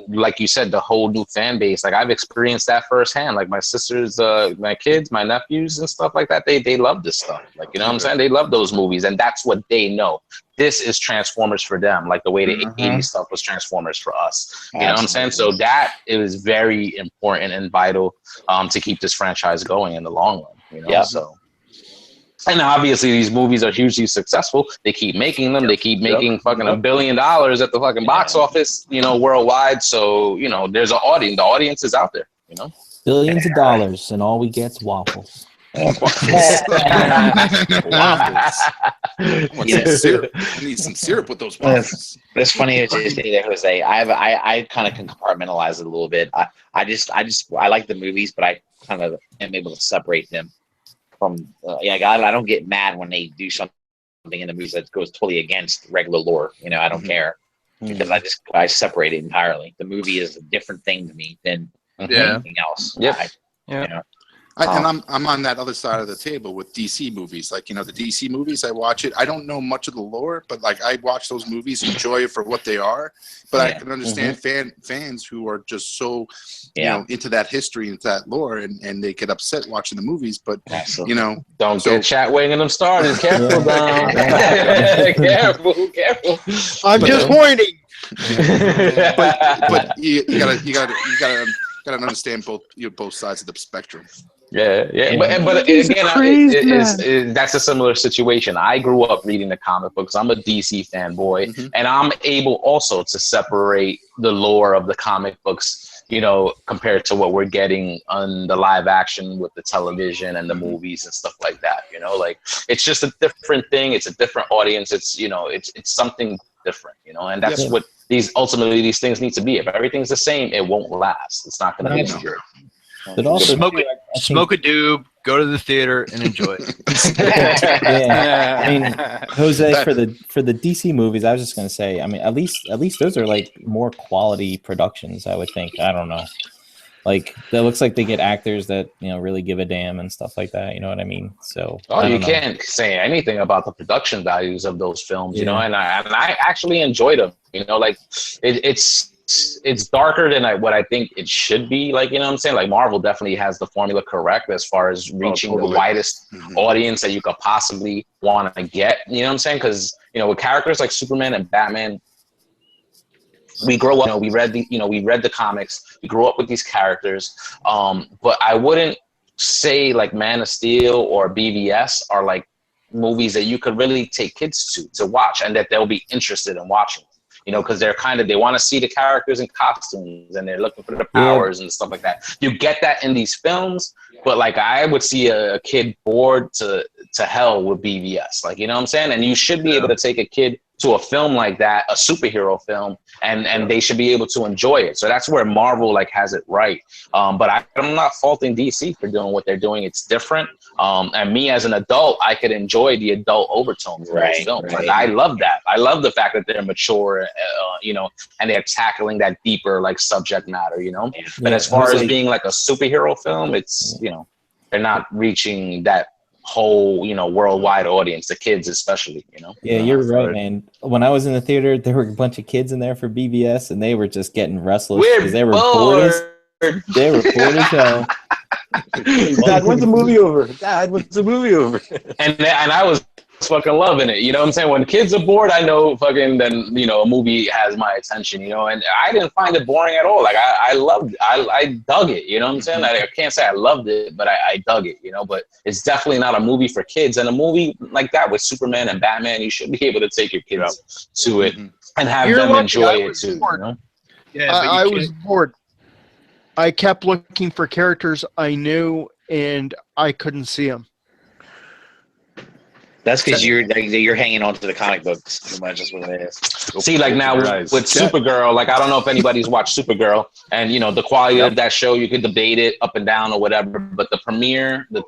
like you said, the whole new fan base, like I've experienced that firsthand. Like my sisters, my kids, my nephews and stuff like that, they love this stuff. Like, you know what I'm saying? They love those movies, and that's what they know. This is Transformers for them, like the way the 80s stuff was Transformers for us. You know what I'm saying? So that is very important and vital to keep this franchise going in the long run. You know, so. And obviously, these movies are hugely successful. They keep making them. They keep making fucking $1 billion at the fucking box office, you know, worldwide. So, you know, there's an audience. The audience is out there, you know. Billions of dollars, and all we get's waffles. I need some syrup with those waffles. It's funny that you say that, Jose. I kind of can compartmentalize it a little bit. I like the movies, but I kind of am able to separate them from I don't get mad when they do something in the movies that goes totally against regular lore. You know, I don't care because I separate it entirely. The movie is a different thing to me than anything else. You know? And I'm on that other side of the table with DC movies. Like, you know, the DC movies, I watch it. I don't know much of the lore, but like I watch those movies, enjoy it for what they are. But I can understand fans who are just so, you know, into that history, into that lore, and they get upset watching the movies. But you know, don't get chat winging them started. Careful, Dom. Careful. I'm just pointing. but you gotta gotta understand both sides of the spectrum. Yeah. But He's again, crazy, that's a similar situation. I grew up reading the comic books. I'm a DC fanboy, and I'm able also to separate the lore of the comic books, compared to what we're getting on the live action with the television and the movies and stuff like that. Like it's just a different thing. It's a different audience. It's it's something different. And that's what these things need to be. If everything's the same, it won't last. It's not going to be good. But also, smoke a doob, go to the theater, and enjoy it. Yeah, I mean, Jose, for the DC movies, I was just gonna say, I mean, at least those are like more quality productions. I would think. I don't know, like that looks like they get actors that really give a damn and stuff like that. You know what I mean? So you can't say anything about the production values of those films, and I actually enjoyed them. Like it's darker than what I think it should be. Like, what I'm saying? Like Marvel definitely has the formula correct as far as reaching the widest audience that you could possibly want to get. You know what I'm saying? Because, with characters like Superman and Batman, we grow up, we read the comics, we grew up with these characters. But I wouldn't say like Man of Steel or BVS are like movies that you could really take kids to watch and that they'll be interested in watching. Because they're they want to see the characters in costumes and they're looking for the powers and stuff like that. You get that in these films, but like I would see a kid bored to hell with BVS. Like, you know what I'm saying? And you should be able to take a kid to a film like that, a superhero film, and they should be able to enjoy it. So that's where Marvel like has it right. But I'm not faulting DC for doing what they're doing. It's different. And me as an adult, I could enjoy the adult overtones of those films. Like, I love that. I love the fact that they're mature, and they're tackling that deeper like subject matter, But as far as being like a superhero film, it's, they're not reaching that whole worldwide audience, the kids especially. Yeah, you're right, man. When I was in the theater, there were a bunch of kids in there for BVS, and they were just getting restless because they were bored as hell. Dad, when's the movie over? Dad, when's the movie over? and I was fucking loving it. You know what I'm saying? When kids are bored, I know fucking then a movie has my attention. And I didn't find it boring at all. Like I loved it. I dug it. You know what I'm saying? I can't say I loved it, but I dug it. But it's definitely not a movie for kids. And a movie like that with Superman and Batman, you should be able to take your kids to it and have them enjoy it too. Yeah, I was bored. I kept looking for characters I knew, and I couldn't see them. That's because you're hanging on to the comic books too much. That's what it is. See, like now with Supergirl, like I don't know if anybody's watched Supergirl, and the quality of that show, you could debate it up and down or whatever. But the premiere, the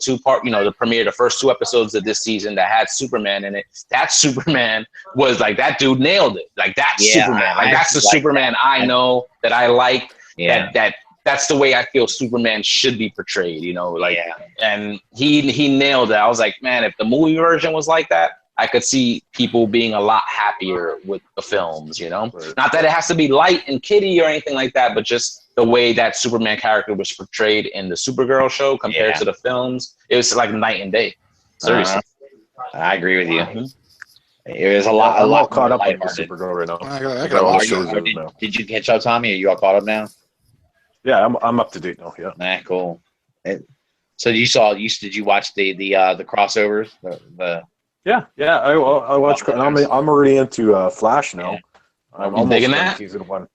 first 2 episodes of this season that had Superman in it, that Superman was like that dude nailed it. Like that's Superman. Like that's the Superman I know that I like. Yeah. That's the way I feel Superman should be portrayed, and he nailed it. I was like, man, if the movie version was like that, I could see people being a lot happier with the films, Not that it has to be light and kiddie or anything like that, but just the way that Superman character was portrayed in the Supergirl show compared to the films, it was like night and day. Seriously. I agree with you. It was a lot caught up with Supergirl right now. I got all the shows now. Did you catch up, Tommy? Are you all caught up now? Yeah, I'm up to date now. Yeah. Cool. So did you watch the crossovers? Yeah. I watched. I'm already into Flash now. Yeah. I'm almost digging done that? season 1.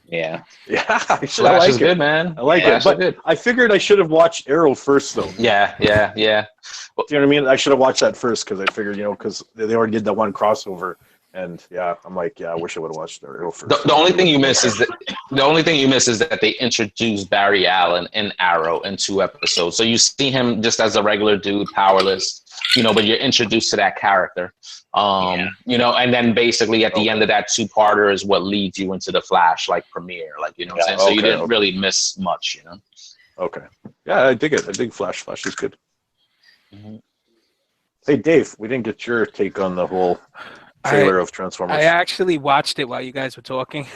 Yeah. Yeah, Flash like is good, man. I like it, but I figured I should have watched Arrow first, though. Yeah. Do you know what I mean? I should have watched that first because I figured, because they already did that one crossover. And I'm like, I wish I would have watched Arrow first. The only thing you miss is that they introduced Barry Allen in Arrow in 2 episodes. So you see him just as a regular dude, powerless, but you're introduced to that character. And then basically at the end of that 2-parter is what leads you into the Flash premiere, what I'm saying? So you didn't really miss much, Okay. Yeah, I dig it. I dig Flash. Flash is good. Mm-hmm. Hey, Dave, we didn't get your take on the whole trailer of Transformers. I actually watched it while you guys were talking.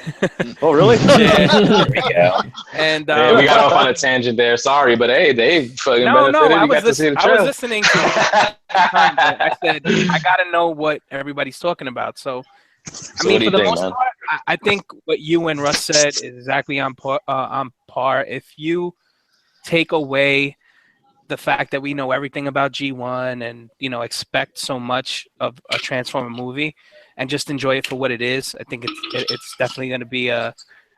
Oh, really? Yeah. There we go. And we got off on a tangent there. Sorry, but hey, Dave fucking benefited. I You got to see the I trailer. was listening to it. I said, I got to know what everybody's talking about. So, So what do you for the think, most man? part, I think what you and Russ said is exactly on par par. If you take away the fact that we know everything about G1 and expect so much of a Transformer movie and just enjoy it for what it is, I think it's definitely going to be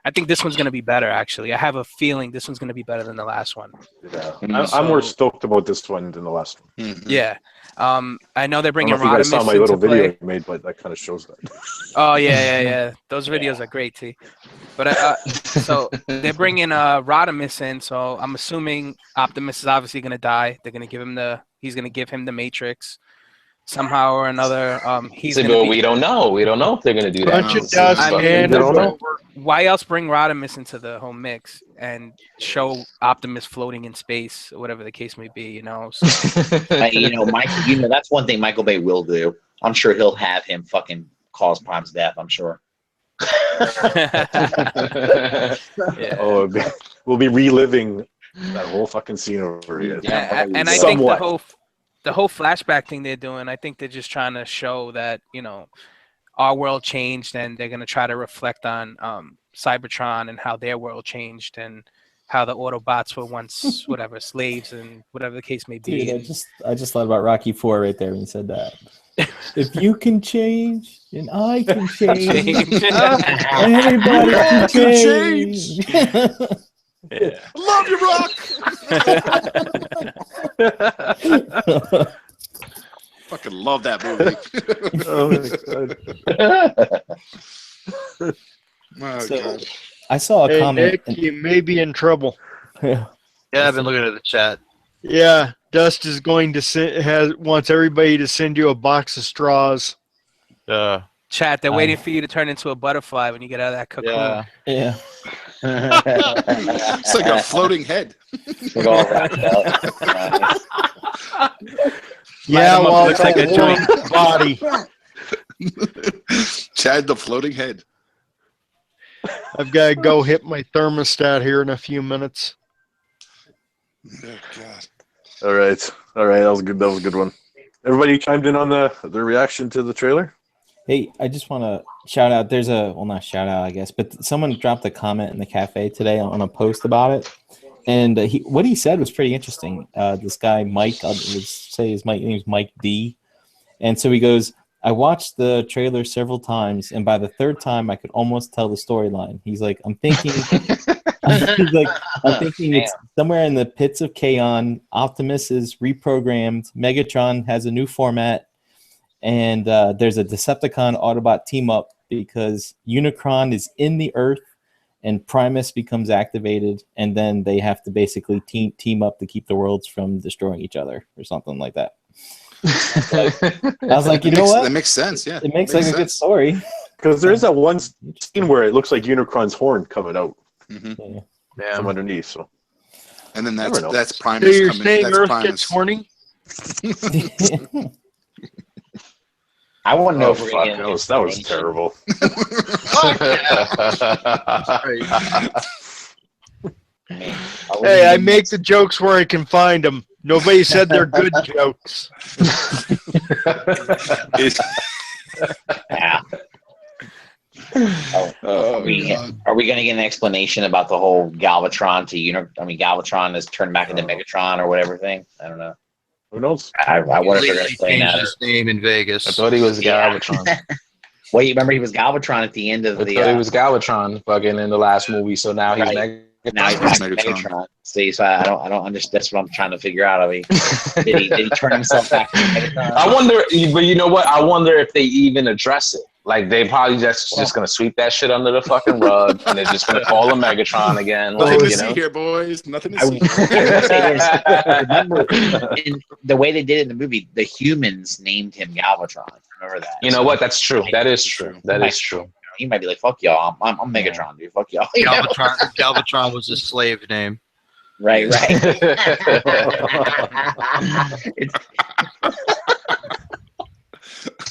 I think this one's going to be better, actually. I have a feeling this one's going to be better than the last one. Yeah. I'm more stoked about this one than the last one. Mm-hmm. Yeah. I know they're I bringing don't know if you guys saw Rodimus my little into video play. I made, but that kind of shows that. Oh, yeah. Those videos are great, T. But so they're bringing Rodimus in, so I'm assuming Optimus is obviously going to die. They're going to give him he's going to give him the Matrix somehow or another. We don't know. We don't know if they're going to do that. Bunch of dust, I mean, man. they don't know. Why else bring Rodimus into the whole mix and show Optimus floating in space or whatever the case may be, So. Mike, that's one thing Michael Bay will do. I'm sure he'll have him fucking cause Prime's death, I'm sure. Yeah. Oh, we'll be reliving that whole fucking scene over again. Yeah, and I think the whole flashback thing they're doing, I think they're just trying to show that, our world changed and they're going to try to reflect on Cybertron and how their world changed and how the Autobots were once slaves and whatever the case may be. Dude, I just thought about Rocky IV right there when you said that. If you can change, and I can change, everybody can change. Yeah. Love you, Rock. Fucking love that movie. Oh My So, God. I saw a comment. Nick, you may be in trouble. Yeah, I've been looking at the chat. Yeah, Dust is going to wants everybody to send you a box of straws. Chat, they're waiting for you to turn into a butterfly when you get out of that cocoon. Yeah. It's like a floating head. All wrapped up. Yeah, well, looks like a joint. body. Chad the floating head. I've got to go hit my thermostat here in a few minutes. Oh, God. All right. That was good. That was a good one. Everybody chimed in on the reaction to the trailer. Hey, I just want to shout out. Not shout out, I guess, but someone dropped a comment in the cafe today on a post about it, and what he said was pretty interesting. This guy Mike, his name's Mike D, and so he goes, I watched the trailer several times, and by the third time, I could almost tell the storyline. He's like, I'm thinking it's somewhere in the pits of Kaon. Optimus is reprogrammed. Megatron has a new format. And there's a Decepticon Autobot team up because Unicron is in the Earth and Primus becomes activated, and then they have to basically team up to keep the worlds from destroying each other or something like that. I was like, you know what? That makes sense, yeah. It makes like a good story. Because there is that one scene where it looks like Unicron's horn coming out Mm-hmm. from underneath. So, and then Never know. that's Primus So you're coming. saying That's Earth Primus. gets horny? I want to know oh if we're fuck, gonna get that was terrible. Hey, I make the jokes where I can find them. Nobody said they're good jokes. Yeah. Oh, Are we God. going to get an explanation about the whole Galvatron to Galvatron is turned back into Megatron or whatever thing? I don't know. Who knows? I wonder if they're going to He explain changed that. his name in Vegas. I thought he was Yeah. Galvatron. Well, you remember he was Galvatron at the end of I the. thought he was Galvatron fucking in the last movie, so now he's Right. Now he's back to Megatron. See, so I don't understand. That's what I'm trying to figure out. I mean, did he turn himself back to Megatron? I wonder, but you know what? I wonder if they even address it. Like, they probably just going to sweep that shit under the fucking rug, and they're just going to call him Megatron again. Nothing Like, to you see know? here, boys. Nothing to I see. would say this. Remember, in the way they did it in the movie, the humans named him Galvatron. Remember that? You know what? That's true. That is true. That is true. He might be like, "Fuck y'all, I'm Megatron, dude. Fuck y'all." Galvatron was his slave name. Right.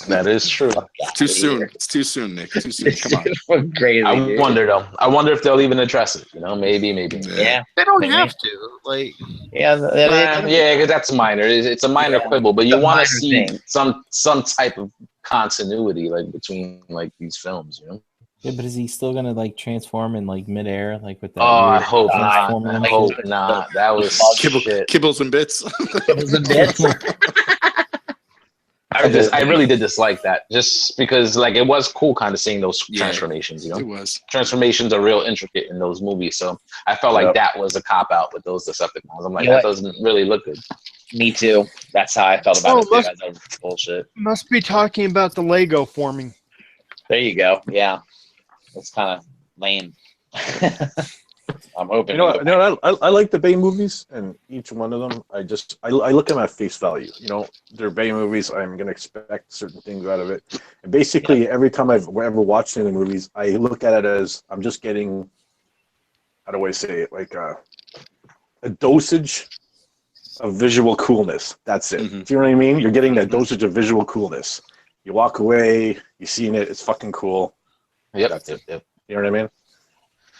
That is true. Too soon. It's too soon, Nick. Too soon. Come on. Crazy. I dude. wonder, though. I wonder if they'll even address it. You know, maybe. Yeah. They don't Maybe. have to. Like, Yeah. Yeah, because that's minor. It's a minor quibble, but you It's a want minor to see thing. some type of continuity, like between like these films. You know. Yeah, but is he still gonna like transform in like midair, like with that? Oh, I weird hope not. transforming I himself? hope not. That was shit. Kibbles and bits. Kibbles and bits. I really did dislike that, just because like it was cool kind of seeing those transformations. You know, It was. transformations are real intricate in those movies, so I felt like that was a cop out with those Decepticons. I'm like, You know that what? doesn't really look good. Me too. That's how I felt about it. must- Too. I thought it was bullshit. Must be talking about the Lego forming. There you go. Yeah, that's kind of lame. I'm hoping. I like the Bay movies, and each one of them, I look at them at face value. You know, they're Bay movies. I'm gonna expect certain things out of it, and basically every time I've ever watched any of the movies, I look at it as I'm just getting, how do I say it, like a dosage of visual coolness. That's it. Mm-hmm. Do you know what I mean? You're getting that dosage of visual coolness. You walk away, you've seen it, it's fucking cool. Yep. That's it. You know what I mean?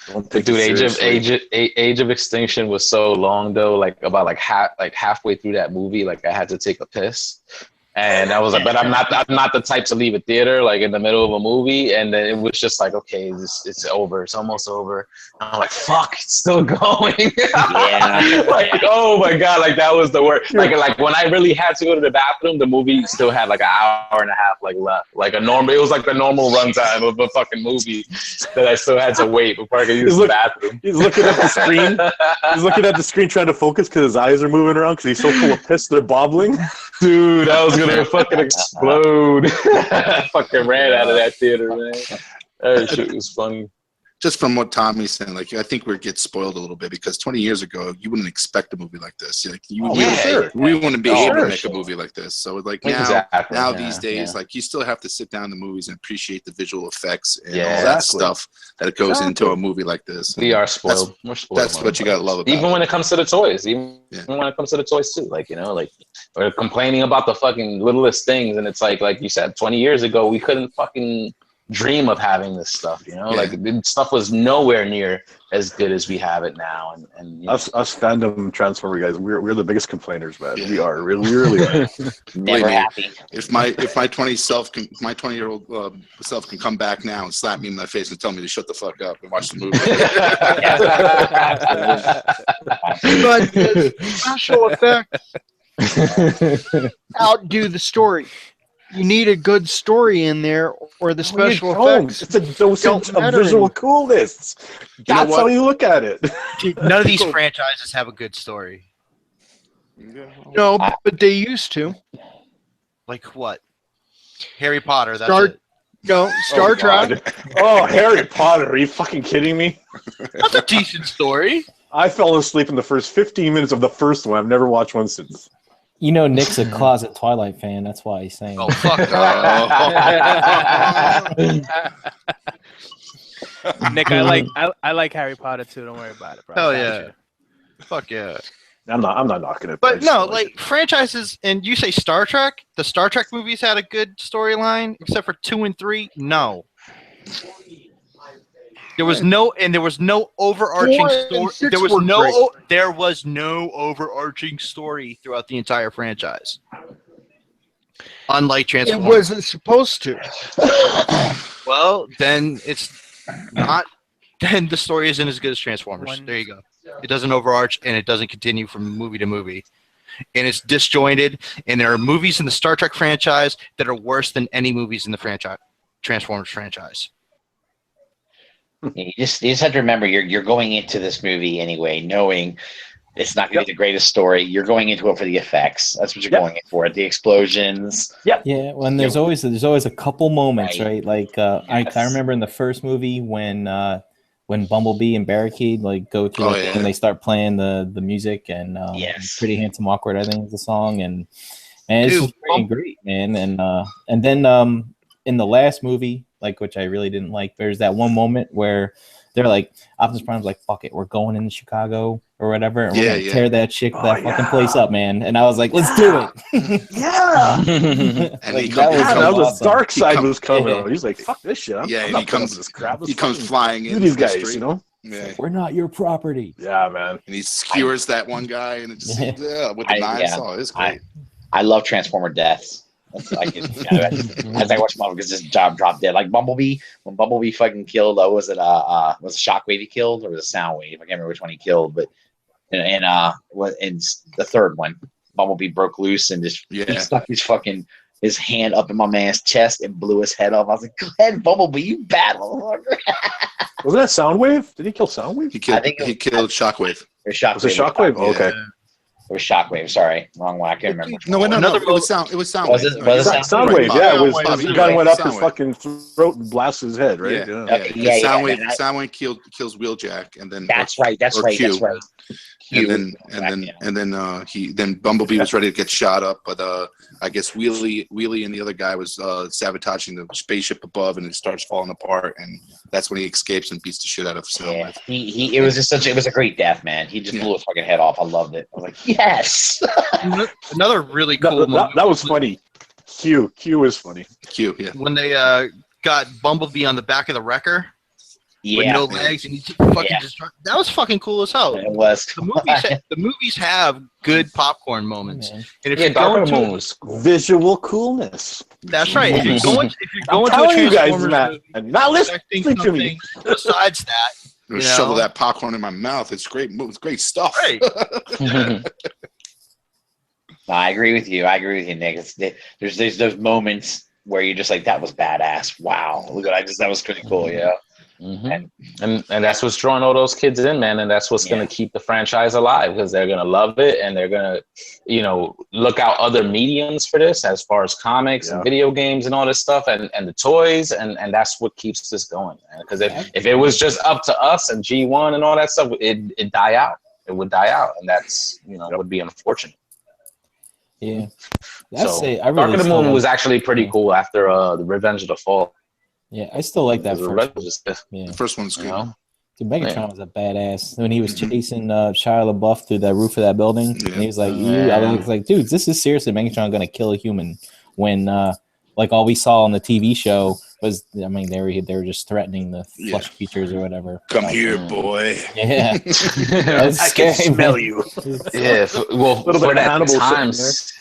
Don't take Dude, it seriously. Age of Extinction was so long though. Like about halfway through that movie, like I had to take a piss, and I was like, but I'm not the type to leave a theater like in the middle of a movie. And then it was just like, okay, it's over. It's almost over. And I'm like, fuck, it's still going. Yeah. Like, oh my god, like that was the worst. Like when I really had to go to the bathroom, the movie still had like an hour and a half like left. Like it was like the normal runtime of a fucking movie that I still had to wait before I could use the bathroom. He's looking at the screen. He's looking at the screen trying to focus because his eyes are moving around because he's so full of piss they're bobbling. Dude, I was gonna fucking explode. I fucking ran out of that theater, man. That shit was funny. Just from what Tommy's saying, like I think we get spoiled a little bit because 20 years ago you wouldn't expect a movie like this. Like we wouldn't be able to make a movie like this. So like now these days, like you still have to sit down in the movies and appreciate the visual effects and all that stuff that goes into a movie like this. We are spoiled. We're spoiled. That's what you gotta love about it. Even when it comes to the toys, even when it comes to the toys too. Like, you know, like we're complaining about the fucking littlest things, and it's like you said, 20 years ago we couldn't fucking dream of having this stuff, you know, like the stuff was nowhere near as good as we have it now. And you know. us fandom Transformer guys, we're the biggest complainers, man. We are really are. Never happy. If my 20-year-old self can come back now and slap me in my face and tell me to shut the fuck up and watch the movie. But the special effects outdo the story. You need a good story in there, or the special effects. It's a dosage of visual coolness. That's how you look at it. None of these franchises have a good story. No, but they used to. Like what? Harry Potter. That's Star Trek. Oh, Harry Potter. Are you fucking kidding me? That's a decent story. I fell asleep in the first 15 minutes of the first one. I've never watched one since. You know, Nick's a closet Twilight fan. That's why he's saying. Oh, fuck. Nick, I like Harry Potter too. Don't worry about it, bro. Hell yeah. Fuck yeah. I'm not knocking it. But no, like franchises, and you say Star Trek. The Star Trek movies had a good storyline, except for 2 and 3. No. There was no overarching story. There was no overarching story throughout the entire franchise. Unlike Transformers. It wasn't supposed to. Well, then it's not. Then the story isn't as good as Transformers. There you go. It doesn't overarch, and it doesn't continue from movie to movie. And it's disjointed, and there are movies in the Star Trek franchise that are worse than any movies in the Transformers franchise. You just have to remember you're going into this movie anyway, knowing it's not going to be the greatest story. You're going into it for the effects. That's what you're going in for. The explosions. Yep. Yeah. When there's always a couple moments, right? Like I remember in the first movie when Bumblebee and Barricade like go through and they start playing the music and Pretty Handsome Awkward, I think is the song, and it's just pretty great, man. And then in the last movie, like, which I really didn't like, there's that one moment where they're like, Optimus Prime's like, fuck it, we're going into Chicago or whatever, and we're gonna tear that fucking place up, man. And I was like, let's do it. And like, that was the dark side was coming on. He's like, fuck this shit. I'm not he comes this crap. He comes flying in. These guys, you know. Yeah. We're not your property. Yeah, man. And he skewers that one guy, and it's with the knives. Oh, it's great. I love Transformer deaths. As I watch motherfuckers just drop dead, like Bumblebee. When Bumblebee fucking killed, was it Shockwave he killed, or was it Soundwave? I can't remember which one he killed, but in the third one, Bumblebee broke loose and just he stuck his hand up in my man's chest and blew his head off. I was like, "Go ahead, Bumblebee, you battle." Wasn't that Soundwave? Did he kill Soundwave? He killed Shockwave. Was it Shockwave? Oh, okay. It was Shockwave. Sorry, wrong one. I can't remember. No. It was Soundwave. Was it Soundwave? Yeah, it was. The gun went up his Soundwave. fucking throat and blasted his head, right? Yeah. Soundwave kills Wheeljack, and then that's right. And then Bumblebee was ready to get shot up, but I guess Wheelie and the other guy was sabotaging the spaceship above, and it starts falling apart, and that's when he escapes and beats the shit out of Soundwave. It was a great death, man. He just blew his fucking head off. I loved it. I was like, yes. Another really cool moment. That was funny. Q was funny. Q, yeah. When they got Bumblebee on the back of the wrecker. Yeah, with no legs, and he fucking that was fucking cool as hell. It was. The movies have good popcorn moments, and if you're Dark going Moon to was cool. Visual coolness. That's right. If you're going to a telling you guys, Transformers Matt, movie, and not expecting listening to me. something besides that, Shovel that popcorn in my mouth. It's great. It's great stuff. Right. No, I agree with you, Nick. There's those moments where you're just like, that was badass. Wow, look at that was pretty cool. Yeah. Mm-hmm. And that's what's drawing all those kids in, man, and that's what's going to keep the franchise alive, because they're going to love it, and they're going to look out other mediums for this, as far as comics and video games and all this stuff, and the toys, and that's what keeps this going, man. Because if it was just up to us and G1 and all that stuff, it'd die out. It would die out, and that's it would be unfortunate. Yeah. Dark of the Moon was actually pretty cool after the Revenge of the Fall. Yeah, I still like that first. The first one's good. Dude, Megatron was a badass when he was chasing Shia LaBeouf through the roof of that building, and he was like, I was like, dude, this is seriously Megatron gonna kill a human? When like all we saw on the TV show was, I mean, they were just threatening the flesh features or whatever. Come here, boy. Yeah, I can smell you. Yeah, for that times.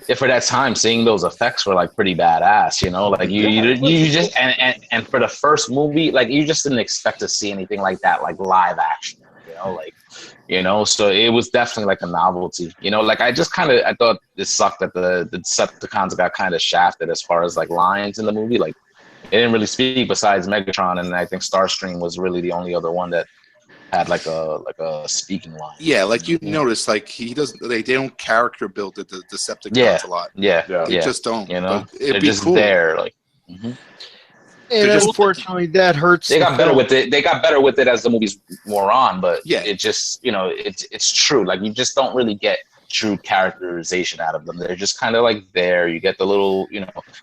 Yeah, for that time, seeing those effects were like pretty badass, like you just and for the first movie, like you just didn't expect to see anything like that, like live action, so it was definitely like a novelty, like I thought it sucked that the Decepticons got kind of shafted as far as like lines in the movie, like they didn't really speak besides Megatron, and I think Starscream was really the only other one that had like a speaking line. Yeah, like you notice, like they don't character build the Decepticons a lot. They just don't. They're just cool. There, like. Mm-hmm. And unfortunately, that hurts. They got better with it. They got better with it as the movies wore on, but it just, it's true. Like you just don't really get true characterization out of them. They're just kind of like there. You get the little,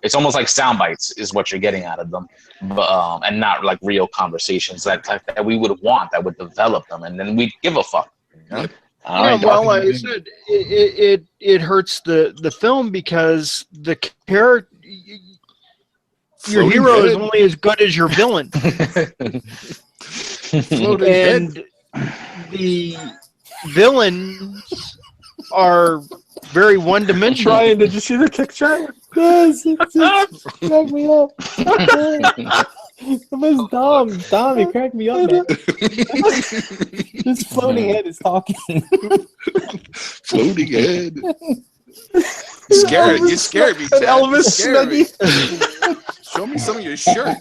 it's almost like sound bites is what you're getting out of them, but and not like real conversations that we would want, that would develop them, and then we'd give a fuck. Like I said, it hurts the film because the character. Your hero is only as good as your villain. And the villains are very one-dimensional. Brian, did you see the picture? Yes, cracked me up. It was Dom, he cracked me up, man. This floating head is talking. Floating head. You scared me, Chad. Elvis Snuggie. Show me some of your shirt.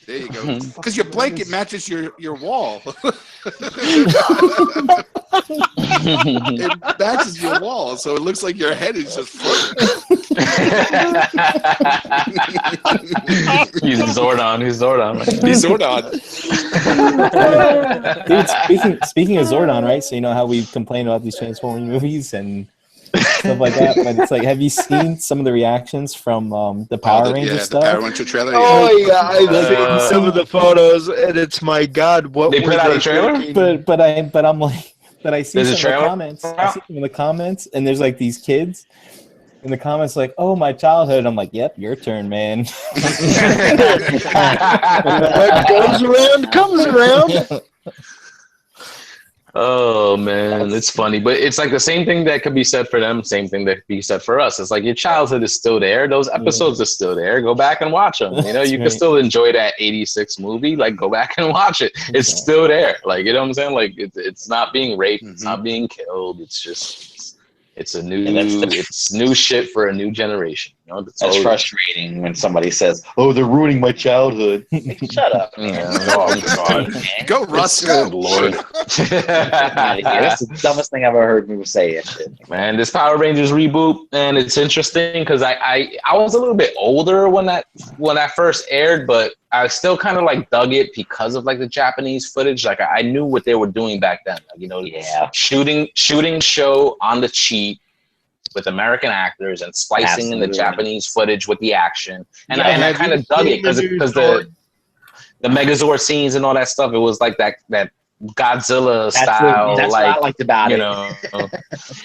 There you go. Because your blanket matches your wall. It matches your wall, so it looks like your head is just floating. He's Zordon. Dude, speaking of Zordon, right? So you know how we complain about these Transformers movies and stuff like that, but it's like, have you seen some of the reactions from the Power Ranger stuff? The Power Ranger trailer. Oh yeah, I've seen some of the photos, and it's my God, what they put out a trailer? But I'm like, but I see some of the comments. I see some of the comments, and there's like these kids in the comments like, "Oh, my childhood." I'm like, "Yep, your turn, man." What goes around comes around. Oh man, it's funny, but it's like the same thing that could be said for them, same thing that could be said for us. It's like your childhood is still there; those episodes are still there. Go back and watch them. You know, you can still enjoy that '86 movie. Like, go back and watch it. It's still there. Like, you know what I'm saying? Like, it's not being raped. It's not being killed. It's just it's a new it's new shit for a new generation. You know, that's frustrating when somebody says, "Oh, they're ruining my childhood." Shut up, man. Oh God. Go, Russ. Go, Lord. That's the dumbest thing I've ever heard people say. That shit. Man, this Power Rangers reboot, and it's interesting because I was a little bit older when that first aired, but I still kind of like dug it because of like the Japanese footage. Like I knew what they were doing back then. Like, you know, shooting show on the cheap with American actors and splicing in the Japanese footage with the action, and I kind of dug it because the Megazord scenes and all that stuff. It was like that Godzilla style. That's like, what I liked about it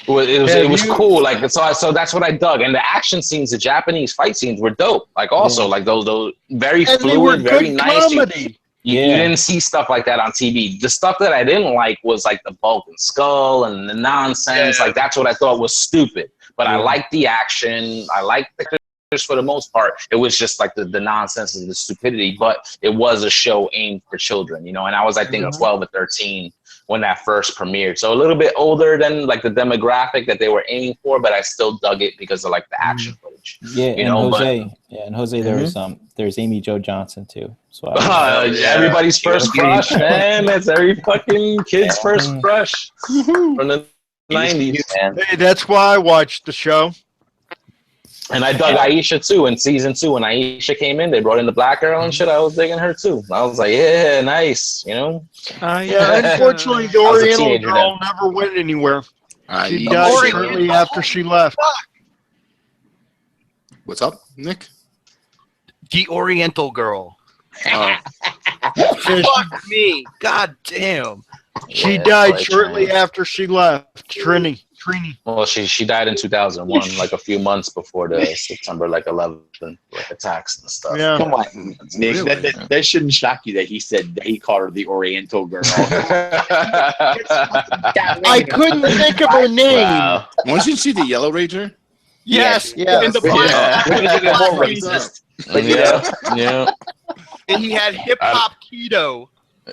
was cool. Like so that's what I dug. And the action scenes, the Japanese fight scenes were dope. Like also like those very fluid, very nice. You didn't see stuff like that on TV. The stuff that I didn't like was like the Bulk and Skull and the nonsense. Like that's what I thought was stupid. But I liked the action. I liked the pictures for the most part. It was just like the nonsense and the stupidity. But it was a show aimed for children, you know. And I was, I think, 12 or 13 when that first premiered. So a little bit older than like the demographic that they were aiming for, but I still dug it because of like the action footage. Yeah, you know, Jose, there's Amy Jo Johnson too. So everybody's first crush, man. That's every fucking kid's first crush from the 90s. Hey, that's why I watched the show. And I dug Aisha too in season 2. When Aisha came in, they brought in the black girl and shit. I was digging her too. I was like, yeah, nice, you know. Unfortunately, the Oriental girl never went anywhere. She died shortly after she left. What's up, Nick? The Oriental girl. Fuck me. God damn. She died shortly after she left. Trini. Well, she died in 2001, like a few months before the September 11th like attacks and stuff. Yeah. Come on, Nick. Really? That shouldn't shock you that he said that he called her the Oriental girl. I couldn't think of her name. Wow. Once you see the Yellow Ranger? Yes. In the Yeah. And he had hip hop keto.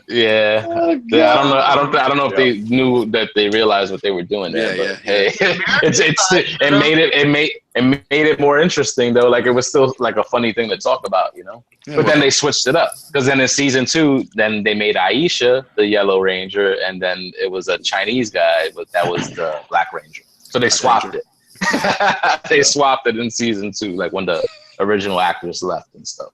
Yeah. I don't know if they knew that they realized what they were doing there. But hey, it made it more interesting though. Like it was still like a funny thing to talk about, you know. But then they switched it up because then in season 2, then they made Aisha the Yellow Ranger, and then it was a Chinese guy, but that was the Black Ranger. So they swapped it. They swapped it in season 2, like when the original actors left and stuff.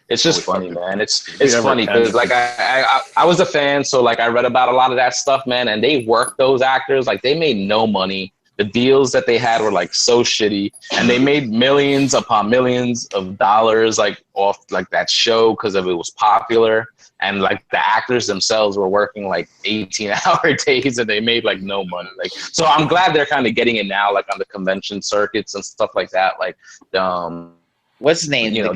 It's just funny, man. It's funny because like I was a fan, so like I read about a lot of that stuff, man. And they worked those actors like they made no money. The deals that they had were like so shitty, and they made millions upon millions of dollars like off like that show because of it was popular. And like the actors themselves were working like 18-hour days, and they made like no money. Like so, I'm glad they're kind of getting it now, like on the convention circuits and stuff like that. Like what's his name? You know,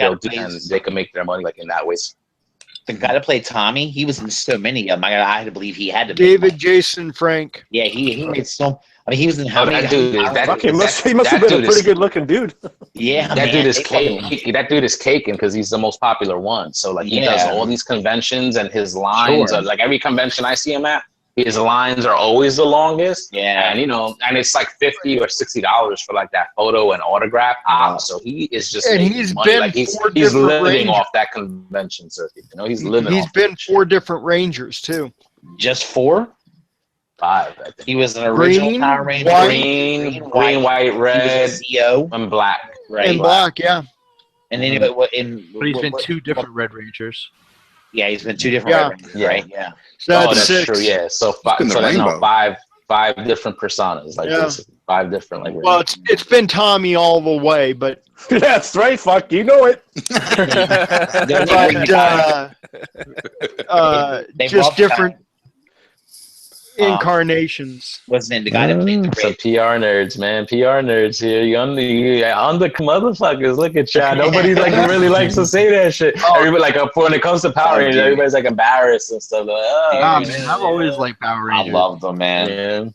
they can make their money like in that way. The guy that played Tommy, he was in so many of them. I had to believe he had to. David Jason Frank. Yeah, he made so. I mean, he was in how many? He must have been a pretty good looking dude. Yeah, that dude is caking. That dude is caking because he's the most popular one. So like he does all these conventions, and his lines are like every convention I see him at. His lines are always the longest. Yeah. And, you know, and it's like $50 or $60 for like that photo and autograph. So he is just he's money. been Like he's living off that convention circuit. You know, he's living He's been 4 different Rangers, too. Just 4? 5, I think. He was an original Power Ranger. Green, white, red, and black. Right. And black, yeah. And then but he's been 2 different Red Rangers. Yeah, he's been 2 different Red Rangers, right? Yeah. So that's 6. True. Yeah. So 5 different personas, like basically 5 different like. Well, it's been Tommy all the way, but that's right. Fuck, you know it. They just different. incarnations. Wasn't it the guy that played the Some PR nerds, man. PR nerds here. You on the motherfuckers. Look at y'all. Nobody like really likes to say that shit. Everybody like when it comes to Power Rangers, everybody's like embarrassed and stuff. Like, oh, Nah, man, I've always liked Power I Rangers. loved them, man. yeah.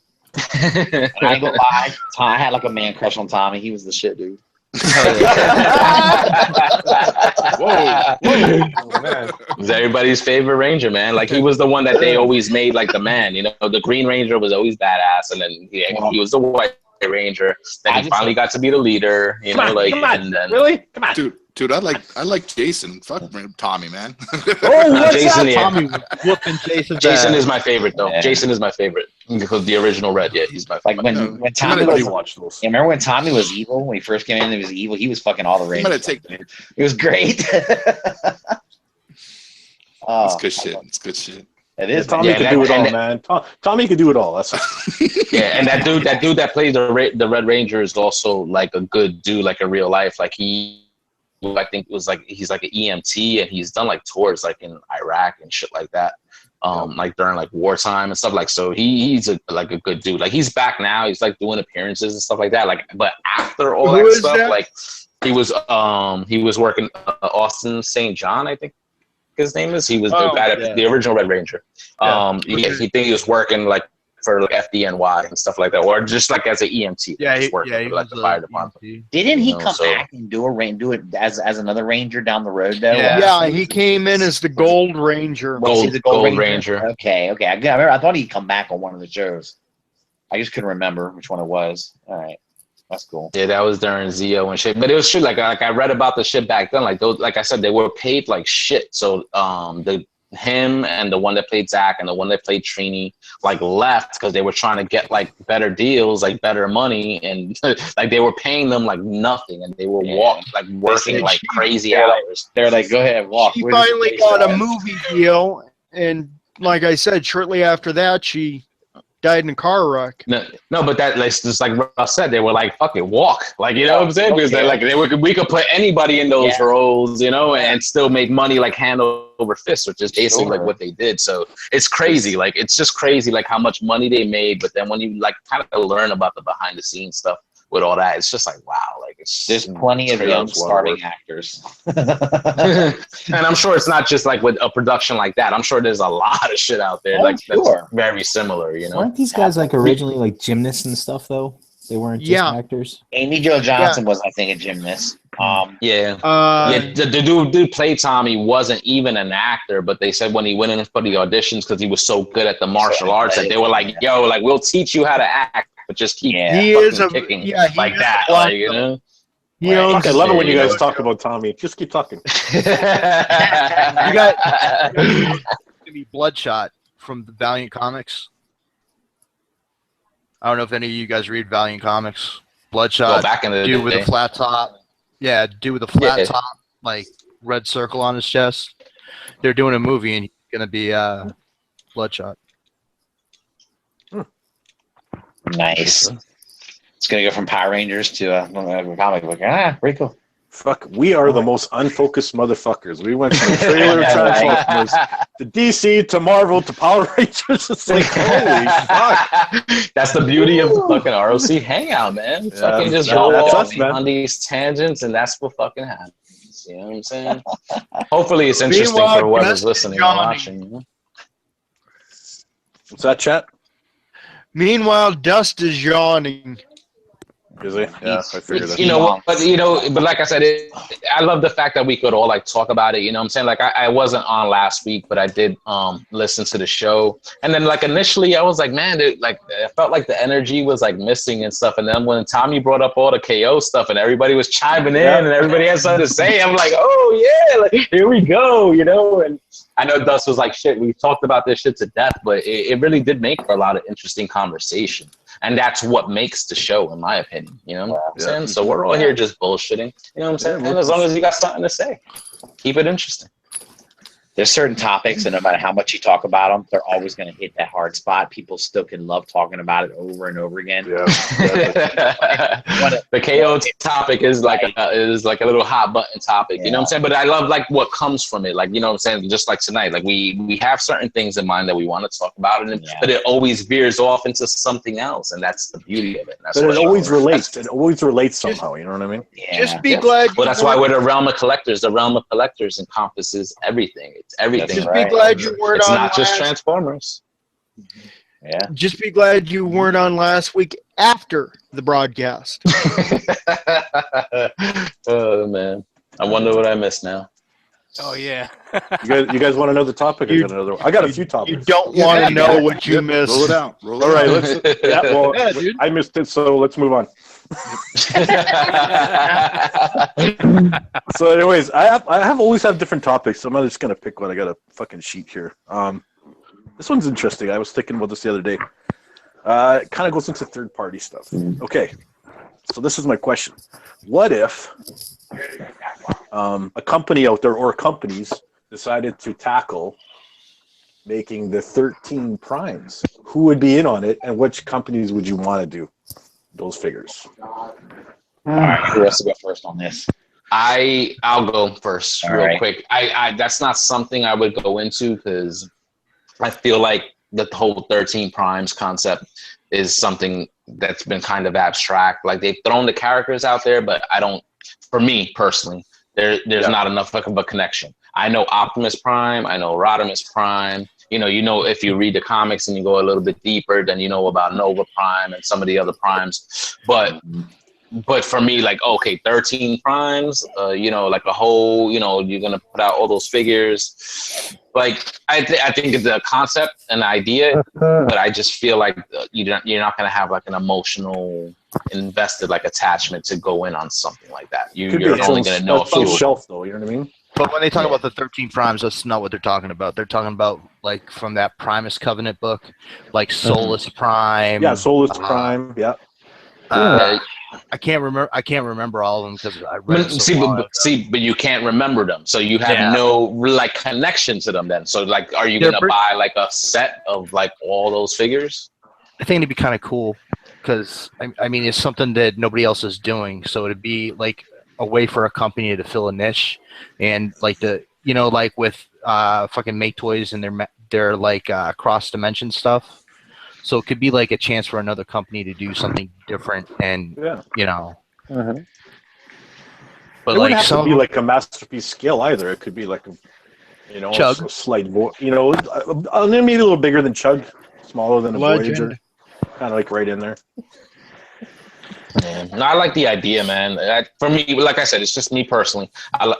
I ain't gonna lie. I had like a man crush on Tommy. He was the shit, dude. Whoa. Oh, man. He's everybody's favorite Ranger, man. Like he was the one that they always made like the man. You know, the Green Ranger was always badass, and then he was the White Ranger. Then he finally got to be the leader. You know, like and then Really? Come on. Dude, I like Jason. Fuck Tommy, man. Oh, Jason, yeah. Tommy was whooping Jason's Jason ass. is my favorite though. Yeah. Jason is my favorite because the original Red. Yeah, he's my Like favorite. when Tommy was. watch those. Yeah, remember when Tommy was evil? When he first came in, he was evil. He was fucking all the I'm gonna Rangers. take. It was great. Oh, It's good shit. It's good shit. it is. Tommy Yeah, could that- do it all, and- man. Tommy could do it all. That's Yeah, and that dude that plays the Red Ranger is also like a good dude, like in real life. Like I think it was like he's like an EMT, and he's done like tours like in Iraq and shit like that. Like during like wartime and stuff. Like so, he's like a good dude. Like he's back now. He's like doing appearances and stuff like that. Like, but after all Who that is stuff, that? like he was working Austin St. John, I think his name is. He was the guy that the original Red Ranger. He think he was working like for like FDNY and stuff like that, or just like as an EMT. Yeah, just working he for, like was the fire department. EMT. Didn't he You know, come so- back and do it as another Ranger down the road though? Yeah. Yeah, he came in as the Gold Ranger. Was he the Gold Ranger. Okay. I remember. I thought he'd come back on one of the shows. I just couldn't remember which one it was. All right, that's cool. Yeah, that was during Zio and shit. But it was shit. Like I read about the shit back then. Like those, like I said, they were paid like shit. So him and the one that played Zach and the one that played Trini like left because they were trying to get like better deals, like better money, and like they were paying them like nothing, and they were working like crazy hours. They're like, go ahead, walk. She Where's this finally place got a at? movie deal, and like I said, shortly after that, she died in a car wreck. No, but that like just like Russ said, they were like, "Fuck it, walk." Like you know what I'm saying? Because we could put anybody in those roles, you know, and still make money like hand over fist, which is basically like what they did. So it's crazy. Like it's just crazy, like how much money they made. But then when you like kind of learn about the behind the scenes stuff with all that, it's just like wow. Like There's plenty of young starving actors. And I'm sure it's not just like with a production like that. I'm sure there's a lot of shit out there that's very similar, you know. Weren't these guys like originally like gymnasts and stuff though? They weren't just actors. Amy Jo Johnson was, I think, a gymnast. The dude played Tommy wasn't even an actor, but they said when he went in for the auditions because he was so good at the martial arts that they were like, "Yo, like we'll teach you how to act, but just keep kicking like that." Like, you know. I love it when you guys talk about Tommy. Just keep talking. You got Bloodshot from the Valiant Comics. I don't know if any of you guys read Valiant Comics. Bloodshot, back in the dude with day. a flat top. Yeah, dude with a flat top, like red circle on his chest. They're doing a movie and he's gonna be Bloodshot. Nice. It's gonna go from Power Rangers to a comic book. Pretty cool. Fuck, we are the most unfocused motherfuckers. We went from trailer Transformers to DC to Marvel to Power Rangers. It's like, holy fuck. That's the beauty of the fucking R.O.C. Hangout, man. Fucking just go off on these tangents, and that's what fucking happens. You know what I'm saying? Hopefully it's interesting for whoever's listening and watching. You know? What's that, chat? Meanwhile, Dust is yawning. Is he? Yeah, I figured that. You know, but like I said, I love the fact that we could all like talk about it. You know what I'm saying? Like I wasn't on last week, but I did listen to the show. And then like initially I was like, man, like I felt like the energy was like missing and stuff. And then when Tommy brought up all the KO stuff and everybody was chiming in and everybody had something to say, I'm like, oh yeah, like here we go, you know. And I know Dust was like, shit, we've talked about this shit to death, but it really did make for a lot of interesting conversation. And that's what makes the show, in my opinion. You know what I'm saying? So we're all here just bullshitting. You know what I'm saying? And as long as you got something to say, keep it interesting. there's certain topics, and no matter how much you talk about them, they're always going to hit that hard spot. People still can love talking about it over and over again. Yeah. The KO topic is like a little hot button topic. Yeah. You know what I'm saying? But I love like what comes from it. Like, you know what I'm saying? Just like tonight, like we have certain things in mind that we want to talk about, but it always veers off into something else, and that's the beauty of it. That's but it always relates. It always relates somehow. You know what I mean? Yeah. Just be glad. Well, that's why we're the realm of collectors. The realm of collectors encompasses everything. It's everything. Just be glad you weren't It's on not just last- Transformers. Yeah. Just be glad you weren't on last week after the broadcast. Oh man, I wonder what I missed now. Oh yeah. You guys want another topic? I got another one. I got a few topics. You don't want to know what you missed. Roll it out. Roll it All right, out. let's. Yeah, well, Yeah, dude. I missed it, so let's move on. So, anyways, I always have different topics, so I'm not just gonna pick one. I got a fucking sheet here. This one's interesting. I was thinking about this the other day. It kind of goes into third-party stuff. Okay, so this is my question: what if a company out there or companies decided to tackle making the 13 primes? Who would be in on it, and which companies would you want to do those figures? All right, who wants to go first on this? I'll go first All real right. quick. I that's not something I would go into because I feel like the whole 13 primes concept is something that's been kind of abstract. Like they've thrown the characters out there, but I don't. For me personally, there's not enough of a connection. I know Optimus Prime. I know Rodimus Prime. You know, if you read the comics and you go a little bit deeper, then you know about Nova Prime and some of the other primes. But for me, like, okay, 13 primes, like a whole, you're going to put out all those figures. Like, I think it's a concept, an idea, but I just feel like you're not going to have like an emotional invested like attachment to go in on something like that. You're only going to know a few. Shelf, though, you know what I mean? But when they talk about the 13 primes, that's not what they're talking about. They're talking about like from that Primus Covenant book, like Solus Prime. Yeah, Solus Prime. Yeah. I can't remember all of them because I read it but you can't remember them, so you have no like connection to them. Then, so like, are you gonna buy like a set of like all those figures? I think it'd be kind of cool because I mean it's something that nobody else is doing, so it'd be like a way for a company to fill a niche, and like like with fucking Make Toys and their like cross dimension stuff. So it could be like a chance for another company to do something different, and It But wouldn't have to be like a masterpiece scale either. It could be like Chug. a slight, maybe a little bigger than Chug, smaller than a Legend. Voyager, kind of like right in there. No, I like the idea, man. For me, like I said, it's just me personally.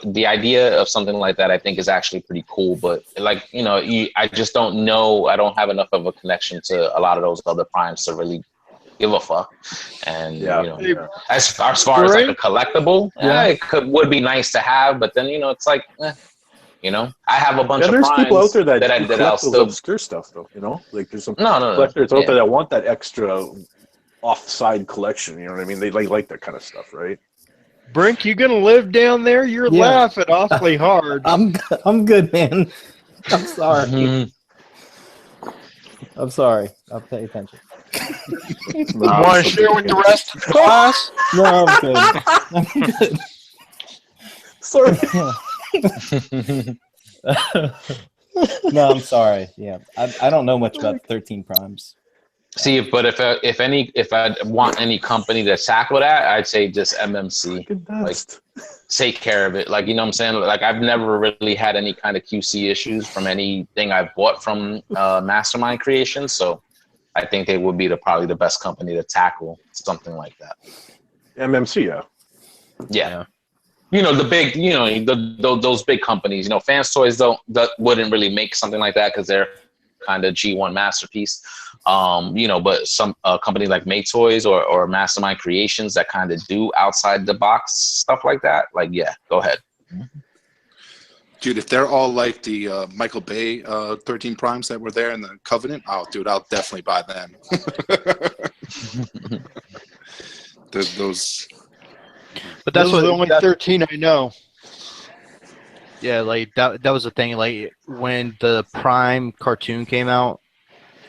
The idea of something like that, I think, is actually pretty cool. But like, I just don't know. I don't have enough of a connection to a lot of those other primes to really give a fuck. And as far as like a collectible, it would be nice to have. But then it's like, I have a bunch of there's primes people out there that I'll collect still those obscure stuff, though. Like there's some no. collectors out there that want that extra offside collection, you know what I mean? They like that kind of stuff, right? Brink, you gonna live down there? You're laughing awfully hard. I'm good, man. I'm sorry. Mm-hmm. I'm sorry. I'll pay attention. You want to share with the rest of the class? No, I'm good. I'm good. Sorry. No, I'm sorry. Yeah, I don't know much about 13 primes. See, but if I want any company to tackle that, I'd say just MMC. Like, take care of it. Like, you know what I'm saying? Like, I've never really had any kind of QC issues from anything I've bought from Mastermind Creations. So I think they would be probably the best company to tackle something like that. MMC, yeah. The big, those big companies. Fans Toys wouldn't really make something like that because they're kind of G1 masterpiece. But some company like Make Toys or Mastermind Creations that kind of do outside the box stuff like that. Like, yeah, go ahead. Dude, if they're all like the Michael Bay 13 primes that were there in the Covenant, dude, I'll definitely buy them. There's those. But that's the only 13 I know. Yeah, like that was the thing. Like when the Prime cartoon came out,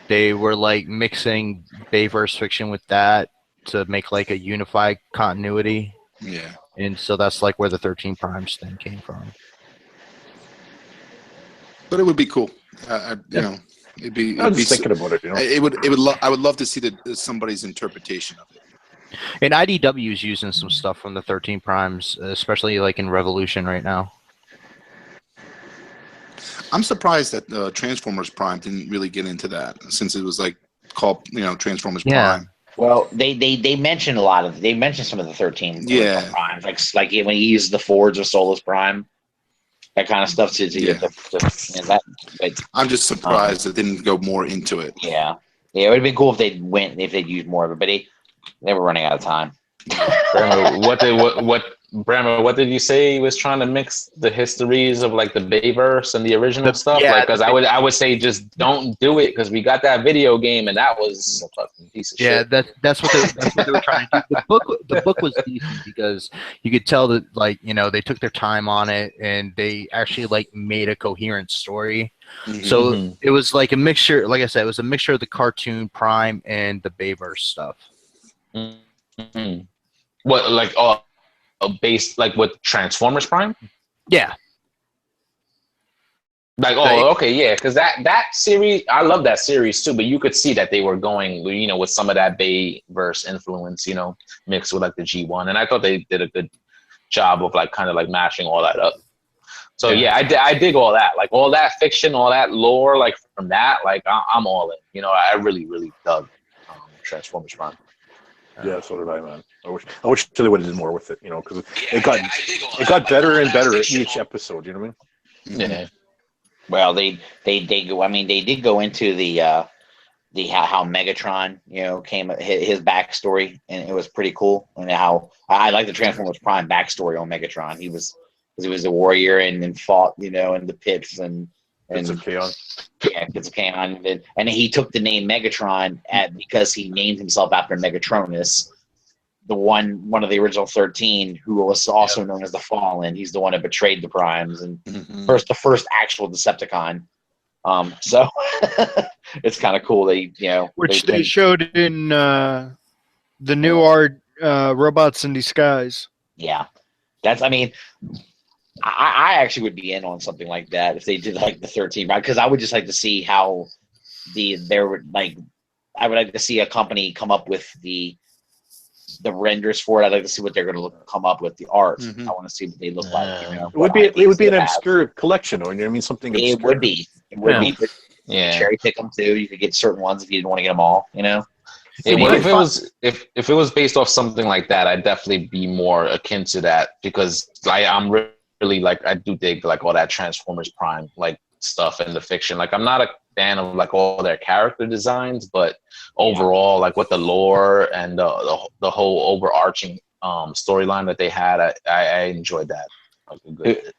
they were like mixing Bayverse fiction with that to make like a unified continuity. Yeah. And so that's like where the 13 Primes thing came from. But it would be cool. You know, I'm just thinking about it. You know, I would love to see somebody's interpretation of it. And IDW is using some stuff from the 13 Primes, especially like in Revolution right now. I'm surprised that Transformers Prime didn't really get into that, since it was like called, you know, Transformers Prime. Well, they mentioned they mentioned some of the 13 Yeah. primes, like when he used the Forge of Solus Prime, that kind of stuff to get that. But, I'm just surprised it didn't go more into it. Yeah, it would have been cool if they'd used more of it, but they were running out of time. Brammer, what did you say he was trying to mix the histories of like the Bayverse and the original stuff? Yeah, like, because I would say just don't do it, because we got that video game and that was a fucking piece of shit. Yeah, that's what they were trying to do. The book was decent because you could tell that, like, you know, they took their time on it and they actually like made a coherent story. Mm-hmm. So it was like a mixture. Like I said, it was a mixture of the cartoon Prime and the Bayverse stuff. Mm-hmm. What, like based like with Transformers Prime? Yeah. Like, oh, okay, yeah, because that series, I love that series too, but you could see that they were going, you know, with some of that Bayverse influence, you know, mixed with like the G1, and I thought they did a good job of like kind of like mashing all that up. So yeah, I dig all that, like all that fiction, all that lore, like from that, like I'm all in. You know, I really, really dug Transformers Prime. Yeah, so did I, man. I wish they would have did more with it, you know, because it got better and better each episode. You know what I mean? Yeah. Well, they go. I mean, they did go into the how Megatron, you know, came his backstory, and it was pretty cool. And how I like the Transformers Prime backstory on Megatron. He was a warrior and fought, you know, in the pits and Kids of Chaos. Yeah, Kids of Chaos, and he took the name Megatron because he named himself after Megatronus, the one of the original 13, who was also known as the Fallen. He's the one that betrayed the Primes and the first actual Decepticon. So it's kind of cool. They, you know, which they showed in the new art, Robots in Disguise. Yeah, I mean, I actually would be in on something like that if they did like the 13, right? Because I would just like to see how I would like to see a company come up with the renders for it. I'd like to see what they're going to come up with, the art. I want to see what they look like. You know, it would be an obscure collection, or you know what I mean, something obscure. It would be. Yeah. Cherry pick them too. You could get certain ones if you didn't want to get them all. You know. If it was based off something like that, I'd definitely be more akin to that, because I'm really like, I do dig like all that Transformers Prime like stuff in the fiction. Like I'm not a fan of like all their character designs, but overall, like with the lore and the whole overarching storyline that they had, I enjoyed that. Like,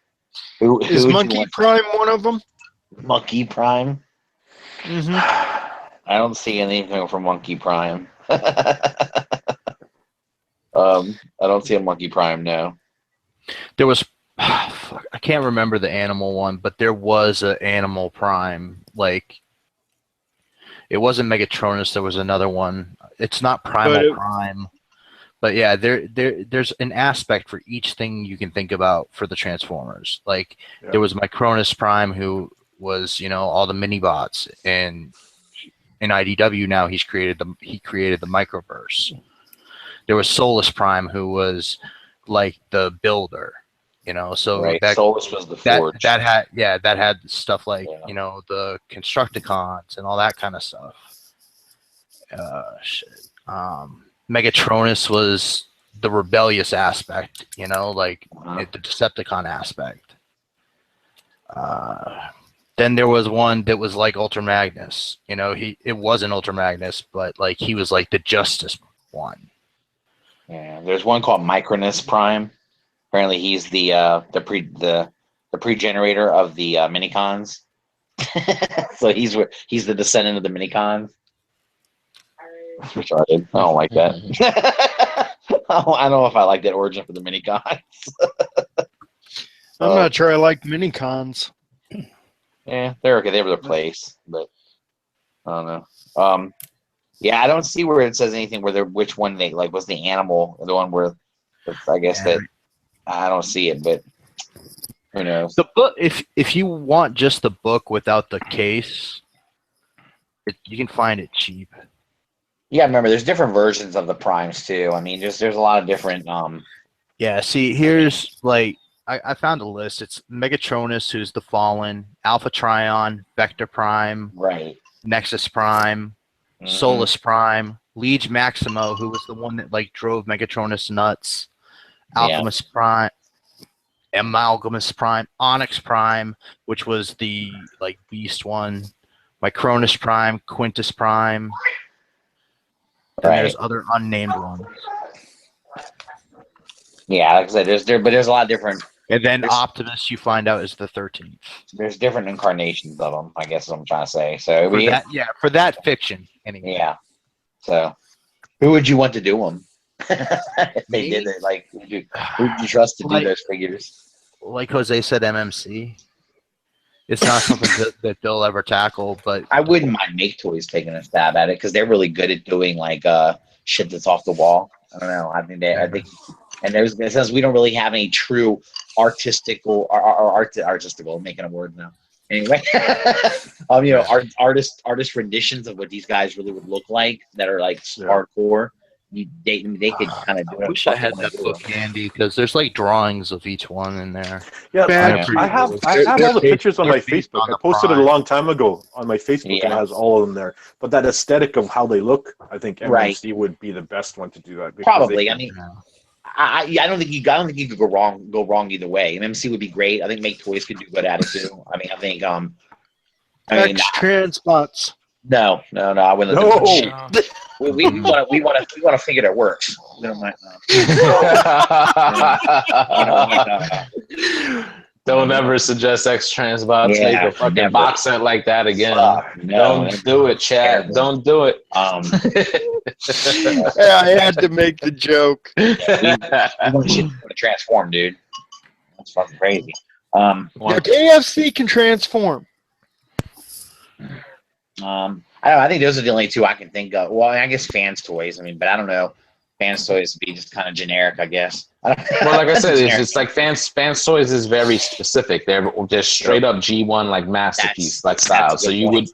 Is Monkey Prime one of them? Monkey Prime. Mm-hmm. I don't see anything from Monkey Prime. I don't see a Monkey Prime now. There was, I can't remember the animal one, but there was an Animal Prime. Like, it wasn't Megatronus. There was another one. It's not Primal Prime, but yeah, there's an aspect for each thing you can think about for the Transformers. Like there was Micronus Prime, who was, you know, all the mini bots, and in IDW now he created the Microverse. There was Solus Prime, who was like the builder, you know. So that Solus was the Forge. That had stuff like you know, the Constructicons and all that kind of stuff. Megatronus was the rebellious aspect, you know, like the Decepticon aspect. Then there was one that was like Ultra Magnus. You know, it wasn't Ultra Magnus, but like he was like the Justice one. Yeah, there's one called Micronus Prime. Apparently, he's the pre-generator of the Minicons. So he's the descendant of the Minicons. That's retarded. I don't like that. I don't know if I like that origin for the Minicons. I'm not sure I like mini cons. Yeah, they're okay. They have their place, but I don't know. Yeah, I don't see where it says anything where they're which one they like. Was the animal the one where I guess that I don't see it, but who knows? The book, if you want just the book without the case, you can find it cheap. Yeah, remember there's different versions of the primes too. I mean, there's a lot of different. Yeah, see, here's like I found a list. It's Megatronus, who's the Fallen, Alpha Trion, Vector Prime, Right. Nexus Prime, Solus Prime, Liege Maximo, who was the one that like drove Megatronus nuts, Alchemist Prime, Amalgamus Prime, Onyx Prime, which was the like beast one, Micronus Prime, Quintus Prime. Then there's other unnamed ones. Yeah, like I said, there's a lot of different. And then Optimus, you find out, is the 13th. There's different incarnations of them. I guess is what I'm trying to say. So for that fiction, anyway. Yeah. So, who would you want to do them? If they did it, like, who'd you trust to do those figures? Like Jose said, MMC. It's not something that they'll ever tackle, but I wouldn't mind Make Toys taking a stab at it because they're really good at doing like shit that's off the wall. I don't know. I think and since we don't really have any true artistical, making a word now. Anyway, artist renditions of what these guys really would look like that are like hardcore. They could kind of do it. I wish I had that book handy because there's like drawings of each one in there. Yeah, I have all the pictures on my Facebook. I posted it a long time ago on my Facebook, and it has all of them there. But that aesthetic of how they look, I think MMC would be the best one to do that. Probably. I don't think you could go wrong either way. MMC would be great. I think Make Toys could do good at it too. I mean, I think X-Transpots. No, I wouldn't. No. We want to figure that works. Don't ever suggest X-Transbots make a fucking box set like that again. Don't do it, Chad. Don't do it. Yeah, I had to make the joke. We want shit to transform, dude. That's fucking crazy. KFC can transform. I think those are the only two I can think of. Well, I guess Fans Toys. I mean, but I don't know. Fans Toys would be just kind of generic, I guess. Well, like I said, it's like Fans Toys is very specific. They're just straight up G1 like masterpiece like style. So you would,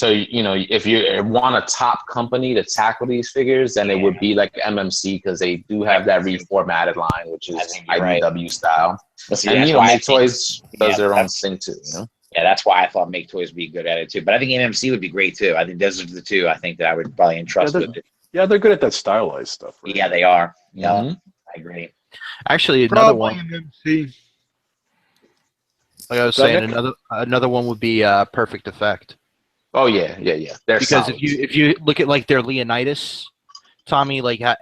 if you want a top company to tackle these figures, then it would be like MMC because they do have that reformatted line, which is IDW style. And Make Toys does their own thing too. Yeah, that's why I thought Make Toys would be good at it too. But I think MMC would be great too. I think those are the two I think that I would probably entrust with it. Yeah, they're good at that stylized stuff. Right? Yeah, they are. Yeah, I agree. Actually, another one. MMC. Like I was saying, another one would be Perfect Effect. Oh yeah. They're because solid. if you look at like their Leonidas, Tommy, like how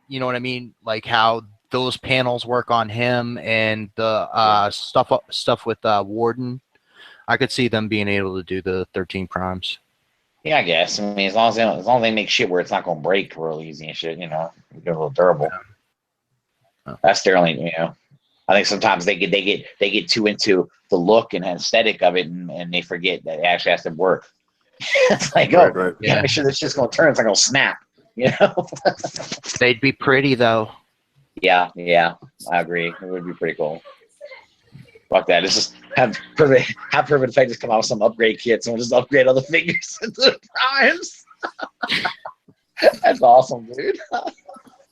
you know what I mean, like how those panels work on him and the stuff with Warden. I could see them being able to do the 13 primes. Yeah, I guess. I mean, as long as they make shit where it's not going to break real easy and shit, they're a little durable. Yeah. That's their only, I think sometimes they get too into the look and aesthetic of it, and they forget that it actually has to work. It's like, make sure this shit's going to turn. It's not going to snap. They'd be pretty though. Yeah, I agree. It would be pretty cool. Fuck that. It's just have Perfect Effect just come out with some upgrade kits and we'll just upgrade other figures into the primes. That's awesome, dude.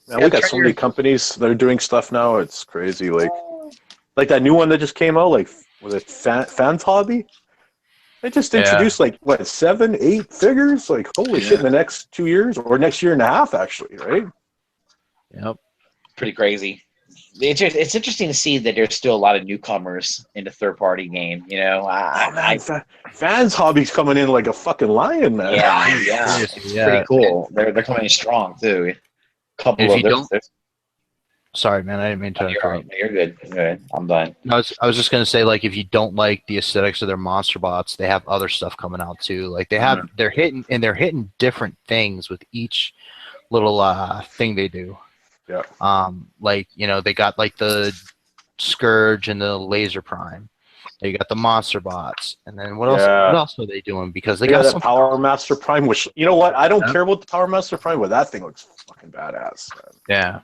Man, we got so many companies that are doing stuff now. It's crazy. Like that new one that just came out, like, was it Fans Hobby? They just introduced 7, 8 figures? Like, holy shit, in the next 2 years or next year and a half, actually, right? Yep. Pretty crazy. It's interesting to see that there's still a lot of newcomers in the third-party game. Fans Hobby's coming in like a fucking lion, man. Yeah. It's pretty cool. They're coming in strong too. Sorry, man, I didn't mean to. You're good. I'm done. I was just gonna say, like, if you don't like the aesthetics of their monster bots, they have other stuff coming out too. Like they're hitting different things with each little thing they do. Yeah. They got like the Scourge and the Laser Prime. You got the Monster Bots, and then what else? Yeah. What else are they doing? Because they Got got that some Power Master Prime, which you know what? I don't care about the Power Master Prime, but that thing looks fucking badass. Man. Yeah.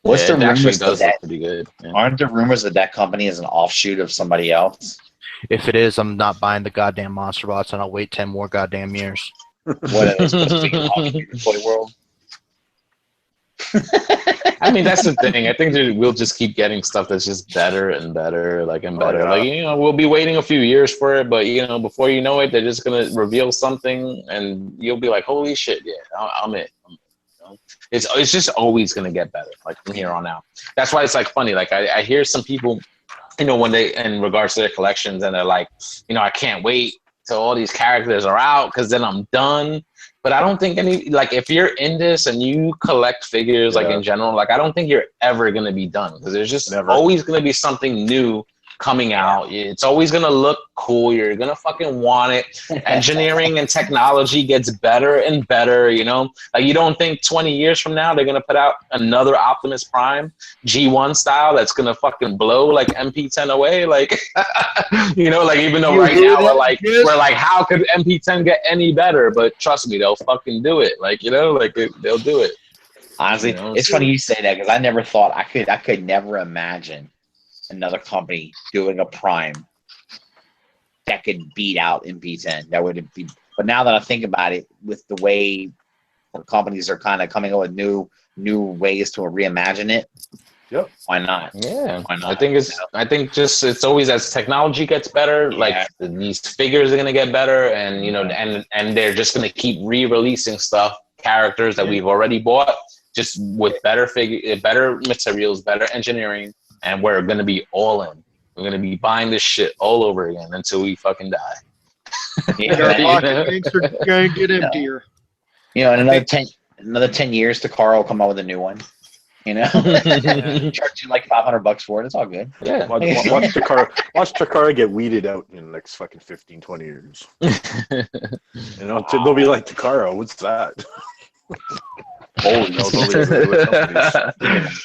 What's Yeah, the it actually rumors does that look pretty good. Yeah. aren't there rumors that that company is an offshoot of somebody else? If it is, I'm not buying the goddamn Monster Bots, and I'll wait 10 more goddamn years. What are they supposed to be an offshoot of Toy World? I mean, that's the thing. I think that we'll just keep getting stuff that's just better and better, like and better. yeah. Like, you know, we'll be waiting a few years for it, but you know, before you know it, they're just gonna reveal something, and you'll be like, "Holy shit, yeah, I'm it." You know? It's just always gonna get better, like from here on out. That's why it's like funny. Like I hear some people, you know, when they in regards to their collections, and they're like, you know, I can't wait till all these characters are out because then I'm done. But I don't think any, like, if you're in this and you collect figures, like in general, like I don't think you're ever gonna be done because there's just always gonna be something new coming out. It's always gonna look cool. You're gonna fucking want it. Engineering and technology gets better and better. You know, like you don't think 20 years from now they're gonna put out another Optimus Prime G1 style that's gonna fucking blow like MP10 away? Like, you know, like even though right now we're like, how could MP10 get any better? But trust me, they'll fucking do it. Like, you know, like they'll do it. Honestly, You know, it's funny you say that because I never thought I could never imagine another company doing a Prime that could beat out MP10. That would be. But now that I think about it, with the way companies are kind of coming up with new ways to reimagine it, why not? Yeah, why not? I think just it's always as technology gets better, like these figures are gonna get better, and you know, and they're just gonna keep re-releasing stuff, characters that we've already bought, just with better materials, better engineering. And we're going to be all in. We're going to be buying this shit all over again until we fucking die. Our pocket banks are going to get emptier. You know, in another 10 years, Takara will come out with a new one. You know, charge you like $500 for it. It's all good. Yeah. Watch Takara get weeded out in the next fucking 15, 20 years. You know, they'll be like, Takara, what's that? Holy no,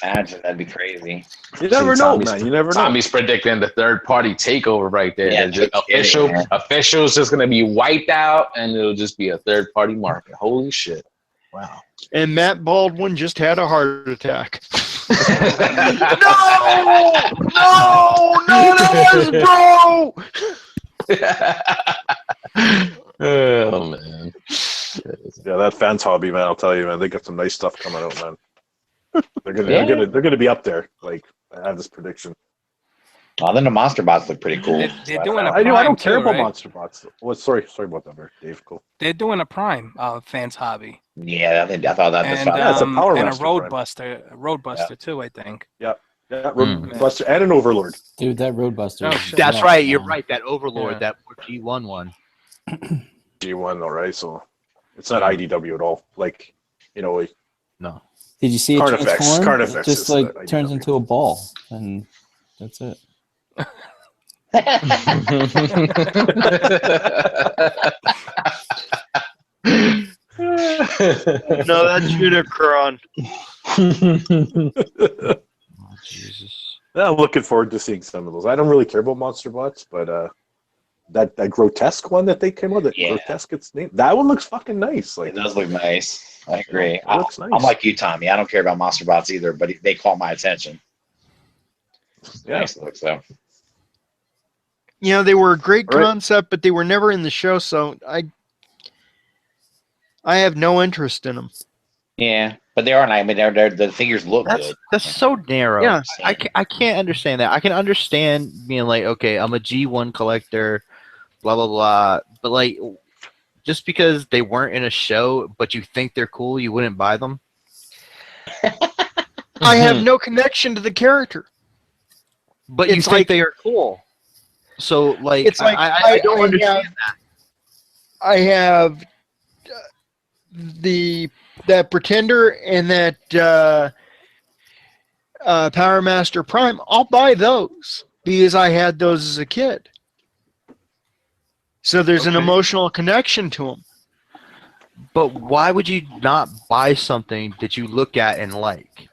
imagine, that'd be crazy. You never know, man. You never know. Tommy's predicting the third-party takeover right there. Yeah, Official's just gonna be wiped out, and it'll just be a third-party market. Holy shit! Wow. And Matt Baldwin just had a heart attack. No, Oh man. Yeah, that fans hobby, man. I'll tell you, man. They got some nice stuff coming out, man. They're gonna be up there. Like, I have this prediction. Well, then the Monster Bots look pretty cool. They're doing a I don't care too, about right? Monster Bots. Well, sorry about that, Dave. Cool. They're doing a Prime fans hobby. Yeah, I thought that was fun. it's a Power and a Master Roadbuster too, I think. Yeah, Roadbuster and an Overlord. Dude, that Roadbuster. That's right. You're right. That Overlord, that G1 one. G1, though, right? So it's not IDW at all. Like, you know, no. Did you see it transform? Carnifex It just like turns into a ball, and that's it. No, that's Unicron. Oh, Jesus. I'm looking forward to seeing some of those. I don't really care about Monster Bots, but that grotesque one that they came out, grotesque its name, that one looks fucking nice. Like, it does look nice. I agree. It looks nice. I'm like you, Tommy. I don't care about Monster Bots either, but they caught my attention. Yeah. Nice looks though. You know, they were a great concept, but they were never in the show, so I have no interest in them. Yeah, but they aren't. I mean, the figures look good. That's so narrow. Yeah. I can't understand that. I can understand being like, okay, I'm a G1 collector, blah, blah, blah. But, like, just because they weren't in a show, but you think they're cool, you wouldn't buy them? I have no connection to the character. But you think they are cool. So, like, it's like I don't understand that. I have that Pretender and that Power Master Prime. I'll buy those because I had those as a kid. So there's an emotional connection to them. But why would you not buy something that you look at and like?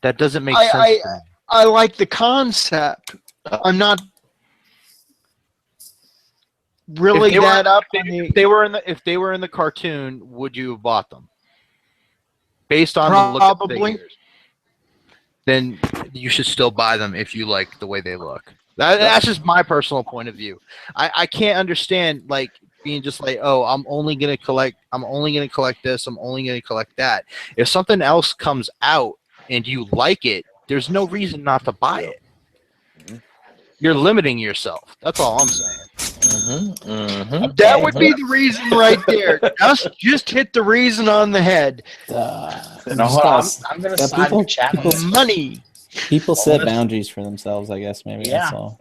That doesn't make sense. To me. I like the concept. I'm not really that up. If they were in the cartoon, would you have bought them? Based on the look of the figures, then you should still buy them if you like the way they look. That's just my personal point of view. I can't understand like being just like, oh, I'm only gonna collect this, I'm only gonna collect that. If something else comes out and you like it, there's no reason not to buy it. You're limiting yourself. That's all I'm saying. That would be the reason right there. Just hit the reason on the head. I'm gonna side with chat. Money. People set boundaries for themselves, I guess. Maybe that's all.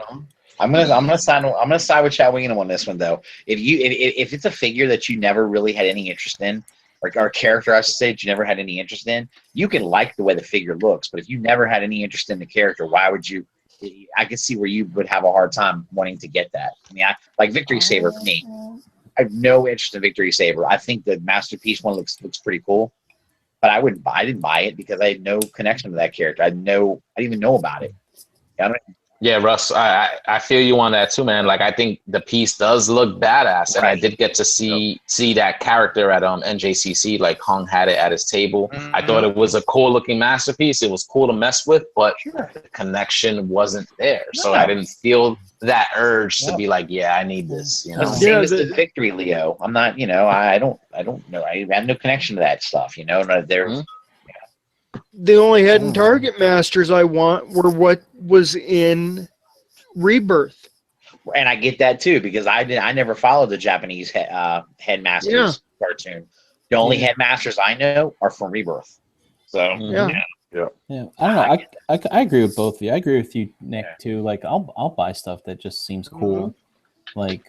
I'm gonna side with Chad Wingham on this one though. If it's a figure that you never really had any interest in, or a character I should say that you never had any interest in, you can like the way the figure looks, but if you never had any interest in the character, why would you? I can see where you would have a hard time wanting to get that. I mean, I like Victory Saber for me. I have no interest in Victory Saber. I think the Masterpiece one looks pretty cool, but I didn't buy it because I had no connection to that character. I didn't even know about it. Yeah, Russ, I feel you on that too, man. Like, I think the piece does look badass, and I did get to see that character at NJCC. Like, Hung had it at his table. I thought it was a cool looking masterpiece. It was cool to mess with, but the connection wasn't there. So I didn't feel that urge to be like, yeah, I need this. You know, same as the Victory Leo. I'm not, I don't know. I have no connection to that stuff. The only head and target masters I want were what was in Rebirth. And I get that too, because I never followed the Japanese headmasters cartoon. The only headmasters I know are from Rebirth. So yeah. I don't know. I agree with both of you. I agree with you, Nick, too. Like, I'll buy stuff that just seems cool, like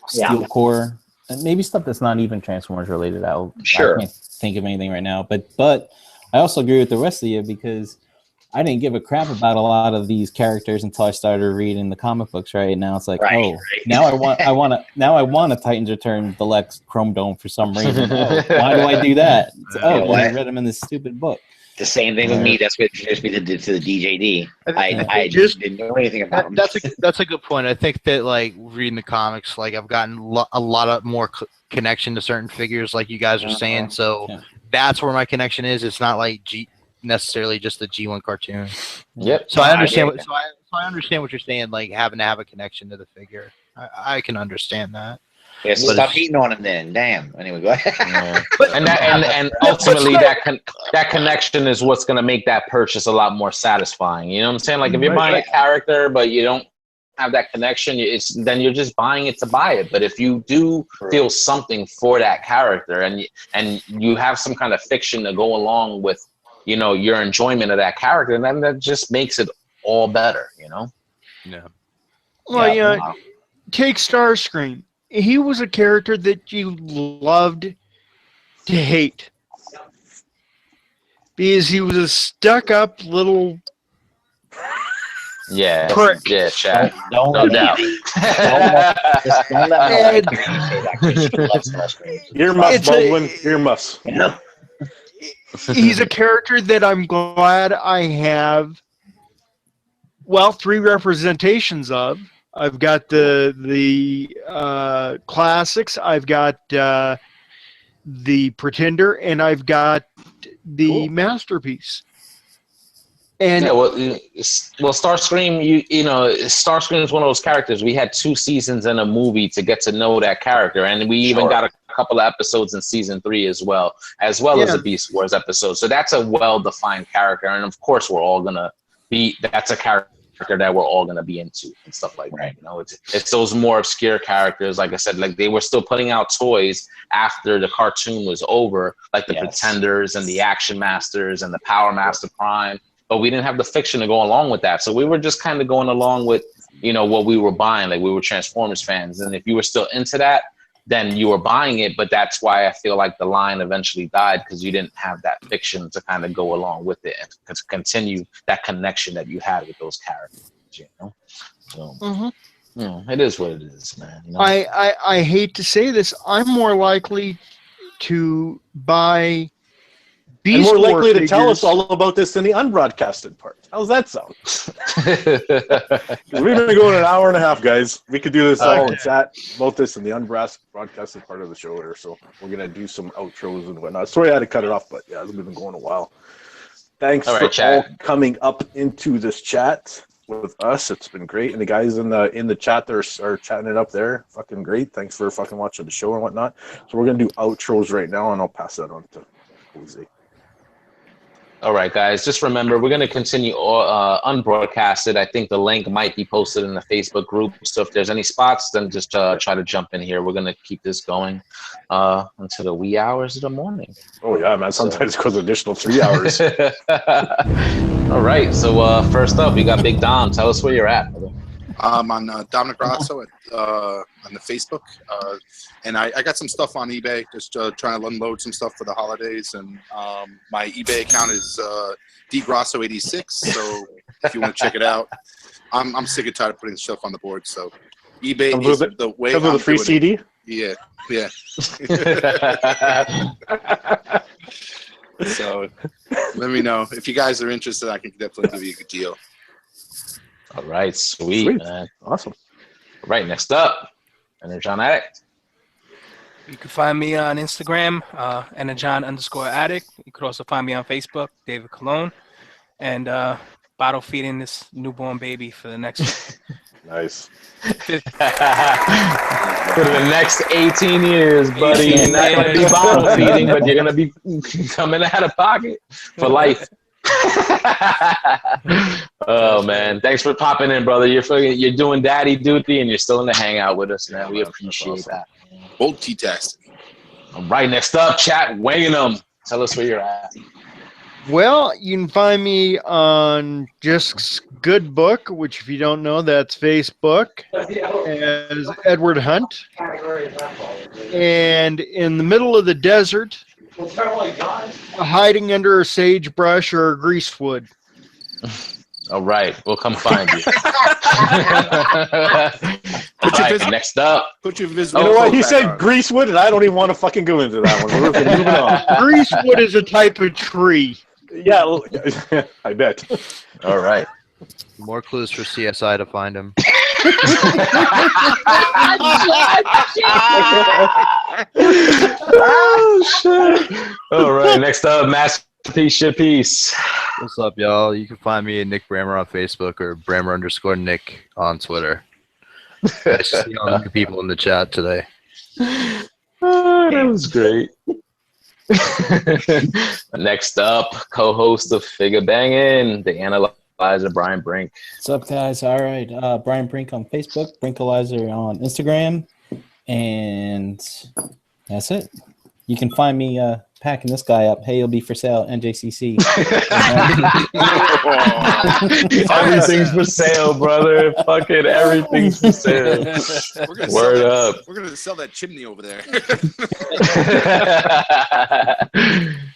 Steel Core, and maybe stuff that's not even Transformers related. I can't think of anything right now, but I also agree with the rest of you because I didn't give a crap about a lot of these characters until I started reading the comic books. Right now, it's like, now I want a Titans Return Deluxe Chrome Dome for some reason. Why do I do that? I read them in this stupid book. The same thing with me. That's what introduced me to the DJD. I just didn't know anything about them. That's a good point. I think that like reading the comics, like I've gotten a lot of more connection to certain figures, like you guys are saying. So that's where my connection is. It's not like necessarily just the G1 cartoon. Yep. So I understand. I understand what you're saying. Like having to have a connection to the figure. I can understand that. Yeah, so stop hating on him then. Damn. Anyway, go ahead. And ultimately that connection is what's going to make that purchase a lot more satisfying. You know what I'm saying? Like if you're buying a character but you don't have that connection, then you're just buying it to buy it. But if you do feel something for that character and you have some kind of fiction to go along with, your enjoyment of that character, then that just makes it all better. Yeah. Well, take Starscream. He was a character that you loved to hate because he was a stuck-up little prick. Yeah, Chad. No doubt. Don't let me say that. Earmuffs, Baldwin. Earmuffs. He's a character that I'm glad I have, 3 representations of. I've got the classics. I've got the Pretender, and I've got the Masterpiece. And Starscream, Starscream is one of those characters. We had 2 seasons in a movie to get to know that character, and we even got a couple of episodes in season 3 as well as a Beast Wars episode. So that's a well-defined character, and of course, that's a character that we're all gonna be into and stuff like that. It's those more obscure characters. Like I said, like they were still putting out toys after the cartoon was over, like the Pretenders and the Action Masters and the Power Master Prime. But we didn't have the fiction to go along with that. So we were just kind of going along with, what we were buying. Like we were Transformers fans. And if you were still into that, then you were buying it. But that's why I feel like the line eventually died, because you didn't have that fiction to kind of go along with it and to continue that connection that you had with those characters, So, it is what it is, man. I hate to say this. I'm more likely to buy And more likely to figures. tell us all about this in the unbroadcasted part. How's that sound? 'Cause we've been going an hour and a half, guys. We could do this all and chat about this in the unbroadcasted part of the show here. So we're going to do some outros and whatnot. Sorry I had to cut it off, but yeah, we've been going a while. Thanks for all coming up into this chat with us. It's been great. And the guys in the chat there are chatting it up there. Fucking great. Thanks for fucking watching the show and whatnot. So we're going to do outros right now, and I'll pass that on to Jose. All right, guys, just remember, we're going to continue unbroadcasted. I think the link might be posted in the Facebook group. So if there's any spots, then just try to jump in here. We're going to keep this going until the wee hours of the morning. Oh, yeah, man. Sometimes it goes additional 3 hours. All right. So first up, we got Big Dom. Tell us where you're at, brother. On Dominic Rosso on the Facebook, and I got some stuff on eBay. Just trying to unload some stuff for the holidays, and my eBay account is DGrosso86. So if you want to check it out, I'm sick and tired of putting stuff on the board. So eBay is the way. Comes with a free CD. Yeah. So let me know if you guys are interested. I can definitely give you a good deal. All right, sweet. Man. Awesome. All right, next up, Energon Addict. You can find me on Instagram, Energon_Addict. You could also find me on Facebook, David Cologne, and bottle feeding this newborn baby for the next. Nice. For the next 18 years, buddy. You're not going to be bottle feeding, but you're going to be coming out of pocket for life. Oh man, thanks for popping in, brother. You're doing daddy duty and you're still in the hangout with us, man. We appreciate that. Multitasking. All right, next up, chat weighing them. Tell us where you're at. Well, you can find me on Just Good Book, which if you don't know, that's Facebook, as Edward Hunt. And in the middle of the desert, hiding under a sagebrush or a greasewood. All right, we'll come find you. Next up. Put your you know what? He said greasewood, and I don't even want to fucking go into that one. We're moving on. Greasewood is a type of tree. Yeah, I bet. All right. More clues for CSI to find him. Oh, shit. All right, next up, Masterpiece Shitpiece. What's up, y'all? You can find me at Nick Brammer on Facebook or Brammer_Nick on Twitter. Nice to see all the people in the chat today. Oh, that was great. Next up, co-host of Figure Bangin', the analyzer, Brian Brink. What's up, guys? All right, Brian Brink on Facebook, Brinkalizer on Instagram, and that's it. You can find me packing this guy up. Hey, he'll be for sale, NJCC. Everything's for sale, brother. Fucking everything's for sale. Word up. We're going to sell that chimney over there.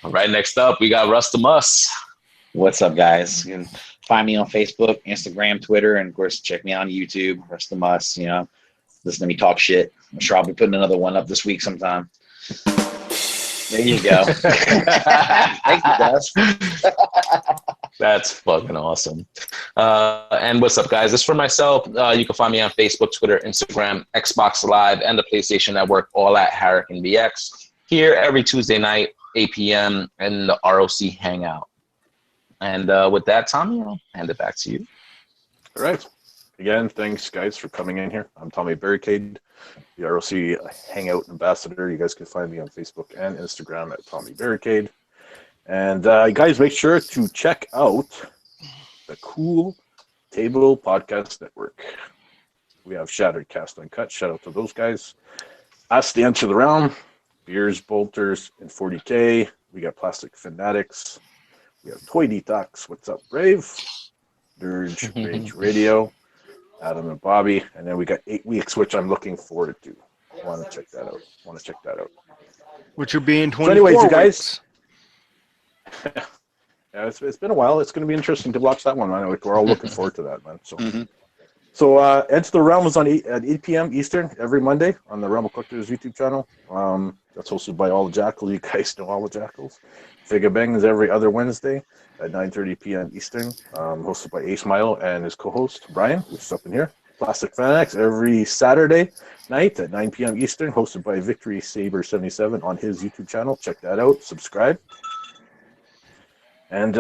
All right, next up, we got Rustamus. What's up, guys? You can find me on Facebook, Instagram, Twitter, and of course, check me on YouTube, Rustamus. You know, listen to me talk shit. I'm sure I'll be putting another one up this week sometime. There you go. Thank you, guys. That's fucking awesome. And what's up, guys? This is for myself. You can find me on Facebook, Twitter, Instagram, Xbox Live, and the PlayStation Network, all at Harrican BX. Here every Tuesday night, 8 p.m. in the R.O.C. Hangout. And with that, Tommy, I'll hand it back to you. All right. Again, thanks, guys, for coming in here. I'm Tommy Barricade, the R.O.C. Hangout Ambassador. You guys can find me on Facebook and Instagram at Tommy Barricade. And guys, make sure to check out the Cool Table Podcast Network. We have Shattered Cast Uncut. Shout out to those guys. Ask the Answer of the Realm, Beers, Bolters, and 40K. We got Plastic Fanatics. We have Toy Detox. What's up, Brave? Dirge, Rage Radio, Adam and Bobby. And then we got 8 weeks, which I'm looking forward to. Want to check that out. Which will be in 24 so anyways, you guys. weeks. Yeah, it's been a while. It's going to be interesting to watch that one. I know we're all looking forward to that, man. So So Enter the Realm is on at 8 p.m. Eastern every Monday on the Realm of Collectors YouTube channel. That's hosted by all the Jackals. You guys know all the Jackals. Figure Bang is every other Wednesday at 9:30 p.m. Eastern, hosted by Ace Milo and his co-host Brian, which is up in here. Plastic Fanatics every Saturday night at 9 p.m. Eastern, hosted by Victory Saber 77 on his YouTube channel. Check that out. Subscribe. And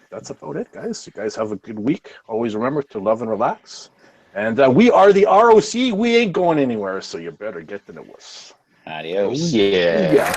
that's about it, guys. You guys have a good week. Always remember to love and relax. And we are the R.O.C. We ain't going anywhere, so you better get to know us. Adios. Yeah. Yeah.